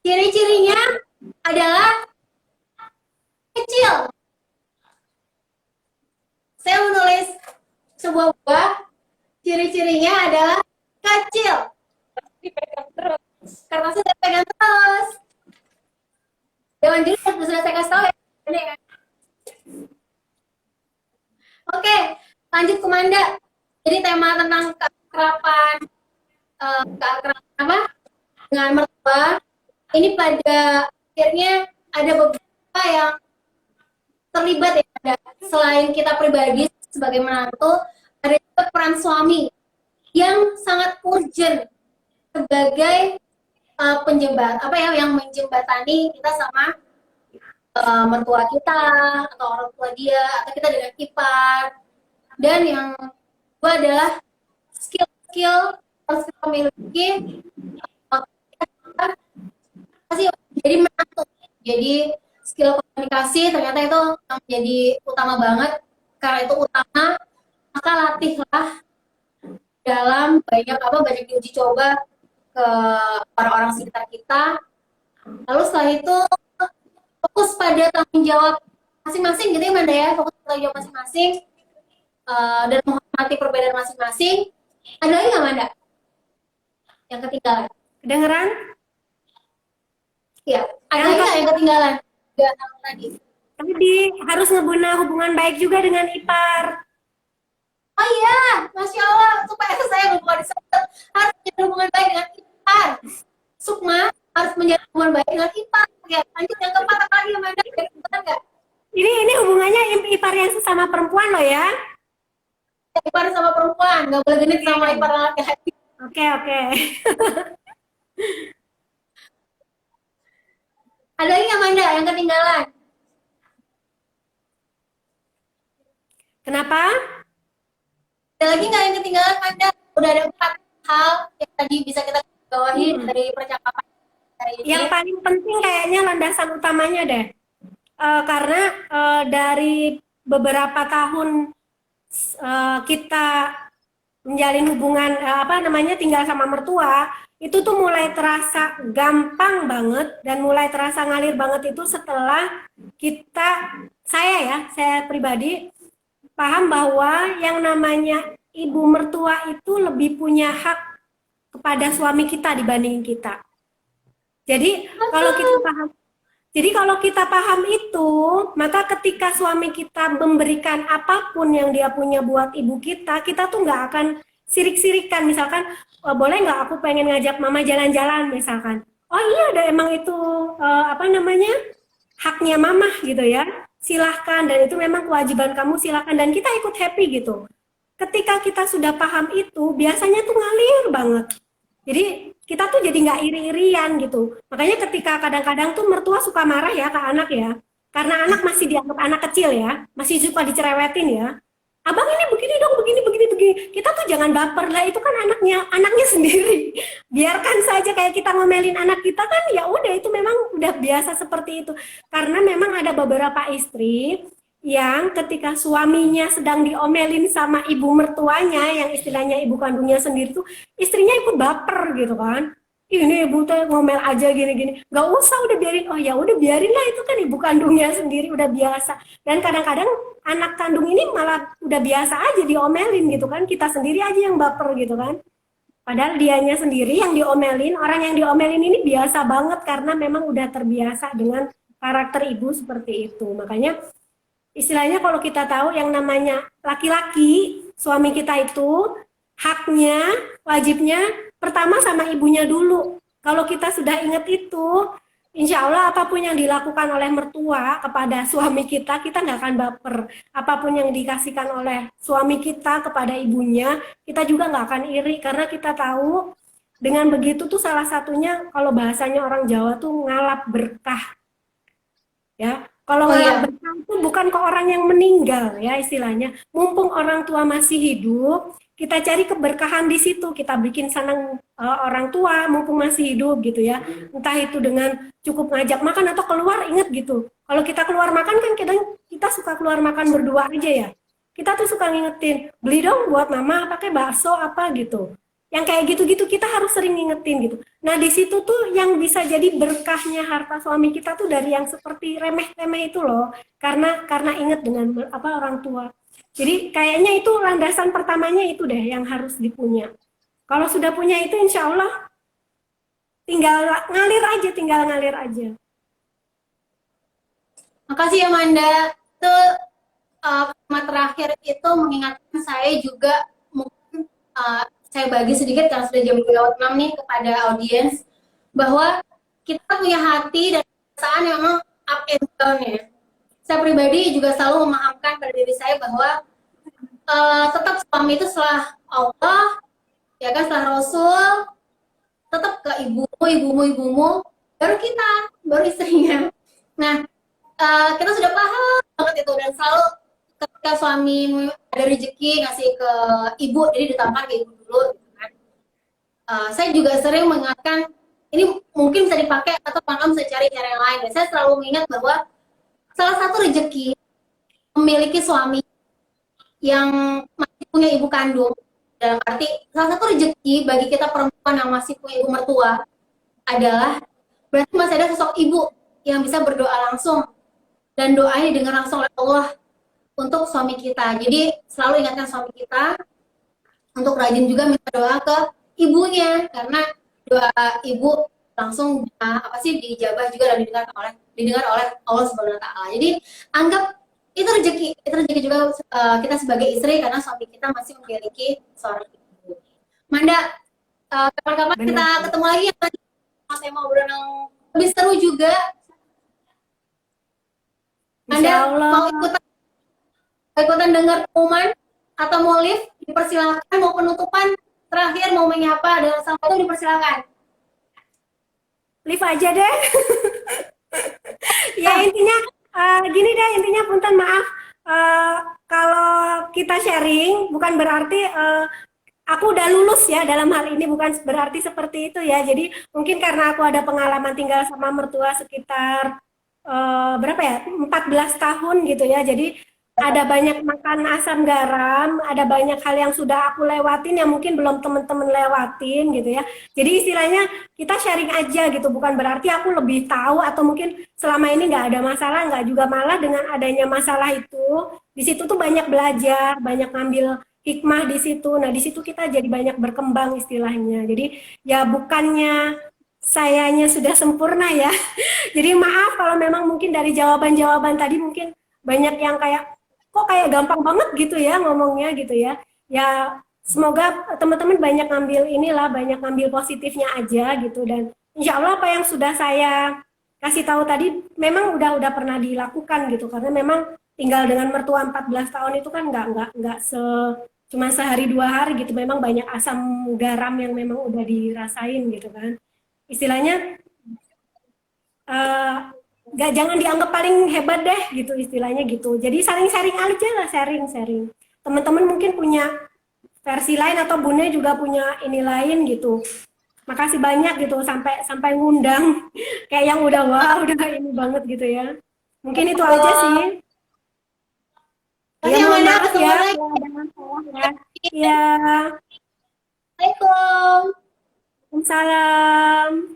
Ciri-cirinya adalah kecil. Saya menulis sebuah buah, ciri-cirinya adalah kecil. Dipegang terus. Karena sudah pegang terus. Dewan juri sudah saya kasih tahu ya. Ini kan. Oke, lanjut ke Manda. Jadi tema tentang keakraban, apa? Dengan mertua. Ini pada akhirnya ada beberapa yang terlibat ya. Ada. Selain kita pribadi sebagai menantu, ada juga peran suami yang sangat urgent sebagai yang menjembatani kita sama mertua kita atau orang tua dia atau kita dengan ipar. Dan yang kedua adalah skill harus kita miliki jadi menantu. Jadi skill komunikasi ternyata itu yang menjadi utama banget. Karena itu utama, maka latihlah dalam banyak diuji coba ke orang-orang sekitar kita. Lalu setelah itu fokus pada tanggung jawab masing-masing gitu ya Manda ya, fokus pada tanggung jawab masing-masing dan menghormati perbedaan masing-masing. Ada lagi nggak Manda? Yang ketinggalan? Kedengeran? Ya, ada lagi nggak yang ketinggalan? Nggak tahu tadi. Tadi harus ngebina hubungan baik juga dengan ipar. Oh iya, Masya Allah, supaya saya lupa disebut, harus menjalin hubungan baik dengan ipar. Sukma harus menjalin hubungan baik dengan ipar. Oke, lanjut yang keempat apa lagi Amanda? Ada keempat nggak? Ini hubungannya ipar yang sesama perempuan loh ya. Ipar sama perempuan, nggak boleh genit sama ipar laki-laki. Oke, oke. Ada lagi Amanda yang ketinggalan? Kenapa? Ada lagi nggak yang ketinggalan Amanda? Udah ada 4 hal yang tadi bisa kita bawahi dari percakapan hari ini. Yang paling penting kayaknya landasan utamanya deh. Karena dari beberapa tahun kita menjalin hubungan tinggal sama mertua, itu tuh mulai terasa gampang banget dan mulai terasa ngalir banget itu setelah saya pribadi paham bahwa yang namanya ibu mertua itu lebih punya hak kepada suami kita dibanding kita. Jadi kalau kita paham itu, maka ketika suami kita memberikan apapun yang dia punya buat ibu kita tuh nggak akan sirik-sirikan. Misalkan, boleh nggak aku pengen ngajak mama jalan-jalan misalkan. Oh iya, ada emang itu haknya mama gitu ya. Silahkan, dan itu memang kewajiban kamu, silahkan. Dan kita ikut happy gitu. Ketika kita sudah paham itu, biasanya tuh ngalir banget. Jadi kita tuh jadi nggak iri-irian gitu. Makanya ketika kadang-kadang tuh mertua suka marah ya ke anak ya, karena anak masih dianggap anak kecil ya, masih suka dicerewetin ya. Abang ini begini dong, begini. Kita tuh jangan baper lah, itu kan anaknya sendiri. Biarkan saja, kayak kita ngomelin anak kita kan ya udah, itu memang udah biasa seperti itu. Karena memang ada beberapa istri yang ketika suaminya sedang diomelin sama ibu mertuanya, yang istilahnya ibu kandungnya sendiri tuh, istrinya ikut baper gitu kan. Ini ibu tuh ngomel aja gini-gini. Gak usah, udah biarin. Oh ya udah biarin lah, itu kan ibu kandungnya sendiri, udah biasa. Dan kadang-kadang anak kandung ini malah udah biasa aja diomelin gitu kan. Kita sendiri aja yang baper gitu kan. Padahal dianya sendiri yang diomelin, orang yang diomelin ini biasa banget karena memang udah terbiasa dengan karakter ibu seperti itu. Makanya istilahnya kalau kita tahu yang namanya laki-laki, suami kita itu haknya, wajibnya pertama sama ibunya dulu. Kalau kita sudah ingat itu, insya Allah apapun yang dilakukan oleh mertua kepada suami kita nggak akan baper. Apapun yang dikasihkan oleh suami kita kepada ibunya, kita juga nggak akan iri. Karena kita tahu dengan begitu tuh salah satunya, kalau bahasanya orang Jawa tuh ngalap berkah. Ya, kalau ngalap berkah itu bukan ke orang yang meninggal ya istilahnya. Mumpung orang tua masih hidup, kita cari keberkahan di situ. Kita bikin senang orang tua mumpung masih hidup gitu ya. Entah itu dengan cukup ngajak makan atau keluar, inget gitu. Kalau kita keluar makan kan kadang kita suka keluar makan berdua aja ya. Kita tuh suka ngingetin, beli dong buat mama pakai bakso apa gitu. Yang kayak gitu-gitu kita harus sering ngingetin gitu. Nah di situ tuh yang bisa jadi berkahnya harta suami kita tuh dari yang seperti remeh-remeh itu loh. Karena inget dengan orang tua. Jadi kayaknya itu landasan pertamanya itu deh yang harus dipunya. Kalau sudah punya itu insya Allah tinggal ngalir aja. Makasih Amanda. Itu kalimat terakhir itu mengingatkan saya juga, mungkin saya bagi sedikit karena sudah jam 2:06 nih kepada audiens, bahwa kita punya hati dan perasaan yang memang up and down ya. Saya pribadi juga selalu memahamkan pada diri saya bahwa tetap suami itu setelah Allah, ya kan, setelah Rasul, tetap ke ibumu, baru kita, baru istrinya. Nah, kita sudah paham banget itu, dan selalu ketika suami ada rezeki ngasih ke ibu, jadi ditampar ke ibu dulu gitu kan. Saya juga sering mengingatkan, ini mungkin bisa dipakai atau kamu bisa cari cara yang lain. Dan saya selalu mengingat bahwa salah satu rezeki memiliki suami yang masih punya ibu kandung, dalam arti salah satu rezeki bagi kita perempuan yang masih punya ibu mertua adalah berarti masih ada sosok ibu yang bisa berdoa langsung, dan doanya didengar langsung oleh Allah untuk suami kita. Jadi selalu ingatkan suami kita untuk rajin juga minta doa ke ibunya, karena doa ibu langsung dijabah juga dan didengar oleh Allah Subhanahu wa taala. Jadi anggap itu rezeki juga kita sebagai istri, karena suami kita masih memiliki seorang ibu. Manda, kapan-kapan kita ketemu lagi ya. Saya mau berenang lebih seru juga Anda Insya Allah. mau ikutan dengar pengumuman atau mau live, dipersilakan. Mau penutupan terakhir, mau menyapa dengan sama itu dipersilakan. Live aja deh. Ya intinya gini deh, intinya punten maaf kalau kita sharing bukan berarti aku udah lulus ya, dalam hal ini bukan berarti seperti itu ya. Jadi mungkin karena aku ada pengalaman tinggal sama mertua sekitar berapa ya, 14 tahun gitu ya. Jadi ada banyak makan asam garam, ada banyak hal yang sudah aku lewatin yang mungkin belum teman-teman lewatin gitu ya. Jadi istilahnya kita sharing aja gitu, bukan berarti aku lebih tahu atau mungkin selama ini nggak ada masalah, nggak juga, malah dengan adanya masalah itu, di situ tuh banyak belajar, banyak ngambil hikmah di situ. Nah, di situ kita jadi banyak berkembang istilahnya. Jadi ya bukannya sayanya sudah sempurna ya. Jadi maaf kalau memang mungkin dari jawaban-jawaban tadi mungkin banyak yang kayak kok kayak gampang banget gitu ya ngomongnya gitu ya. Ya semoga teman-teman banyak ngambil inilah, banyak ngambil positifnya aja gitu, dan insya Allah apa yang sudah saya kasih tahu tadi memang udah pernah dilakukan gitu, karena memang tinggal dengan mertua 14 tahun itu kan nggak cuma sehari dua hari gitu, memang banyak asam garam yang memang udah dirasain gitu kan. Istilahnya jangan dianggap paling hebat deh gitu istilahnya gitu. Jadi sharing-sharing aja lah, sharing-sharing. Teman-teman mungkin punya versi lain atau Bunda juga punya ini lain gitu. Makasih banyak gitu sampai ngundang kayak yang udah wah udah ini banget gitu ya. Mungkin itu aja sih. Ya, Yang mohon mana maaf ketemu ya. lagi. Jangan salah ya. Ya, Assalamualaikum. Waalaikumsalam.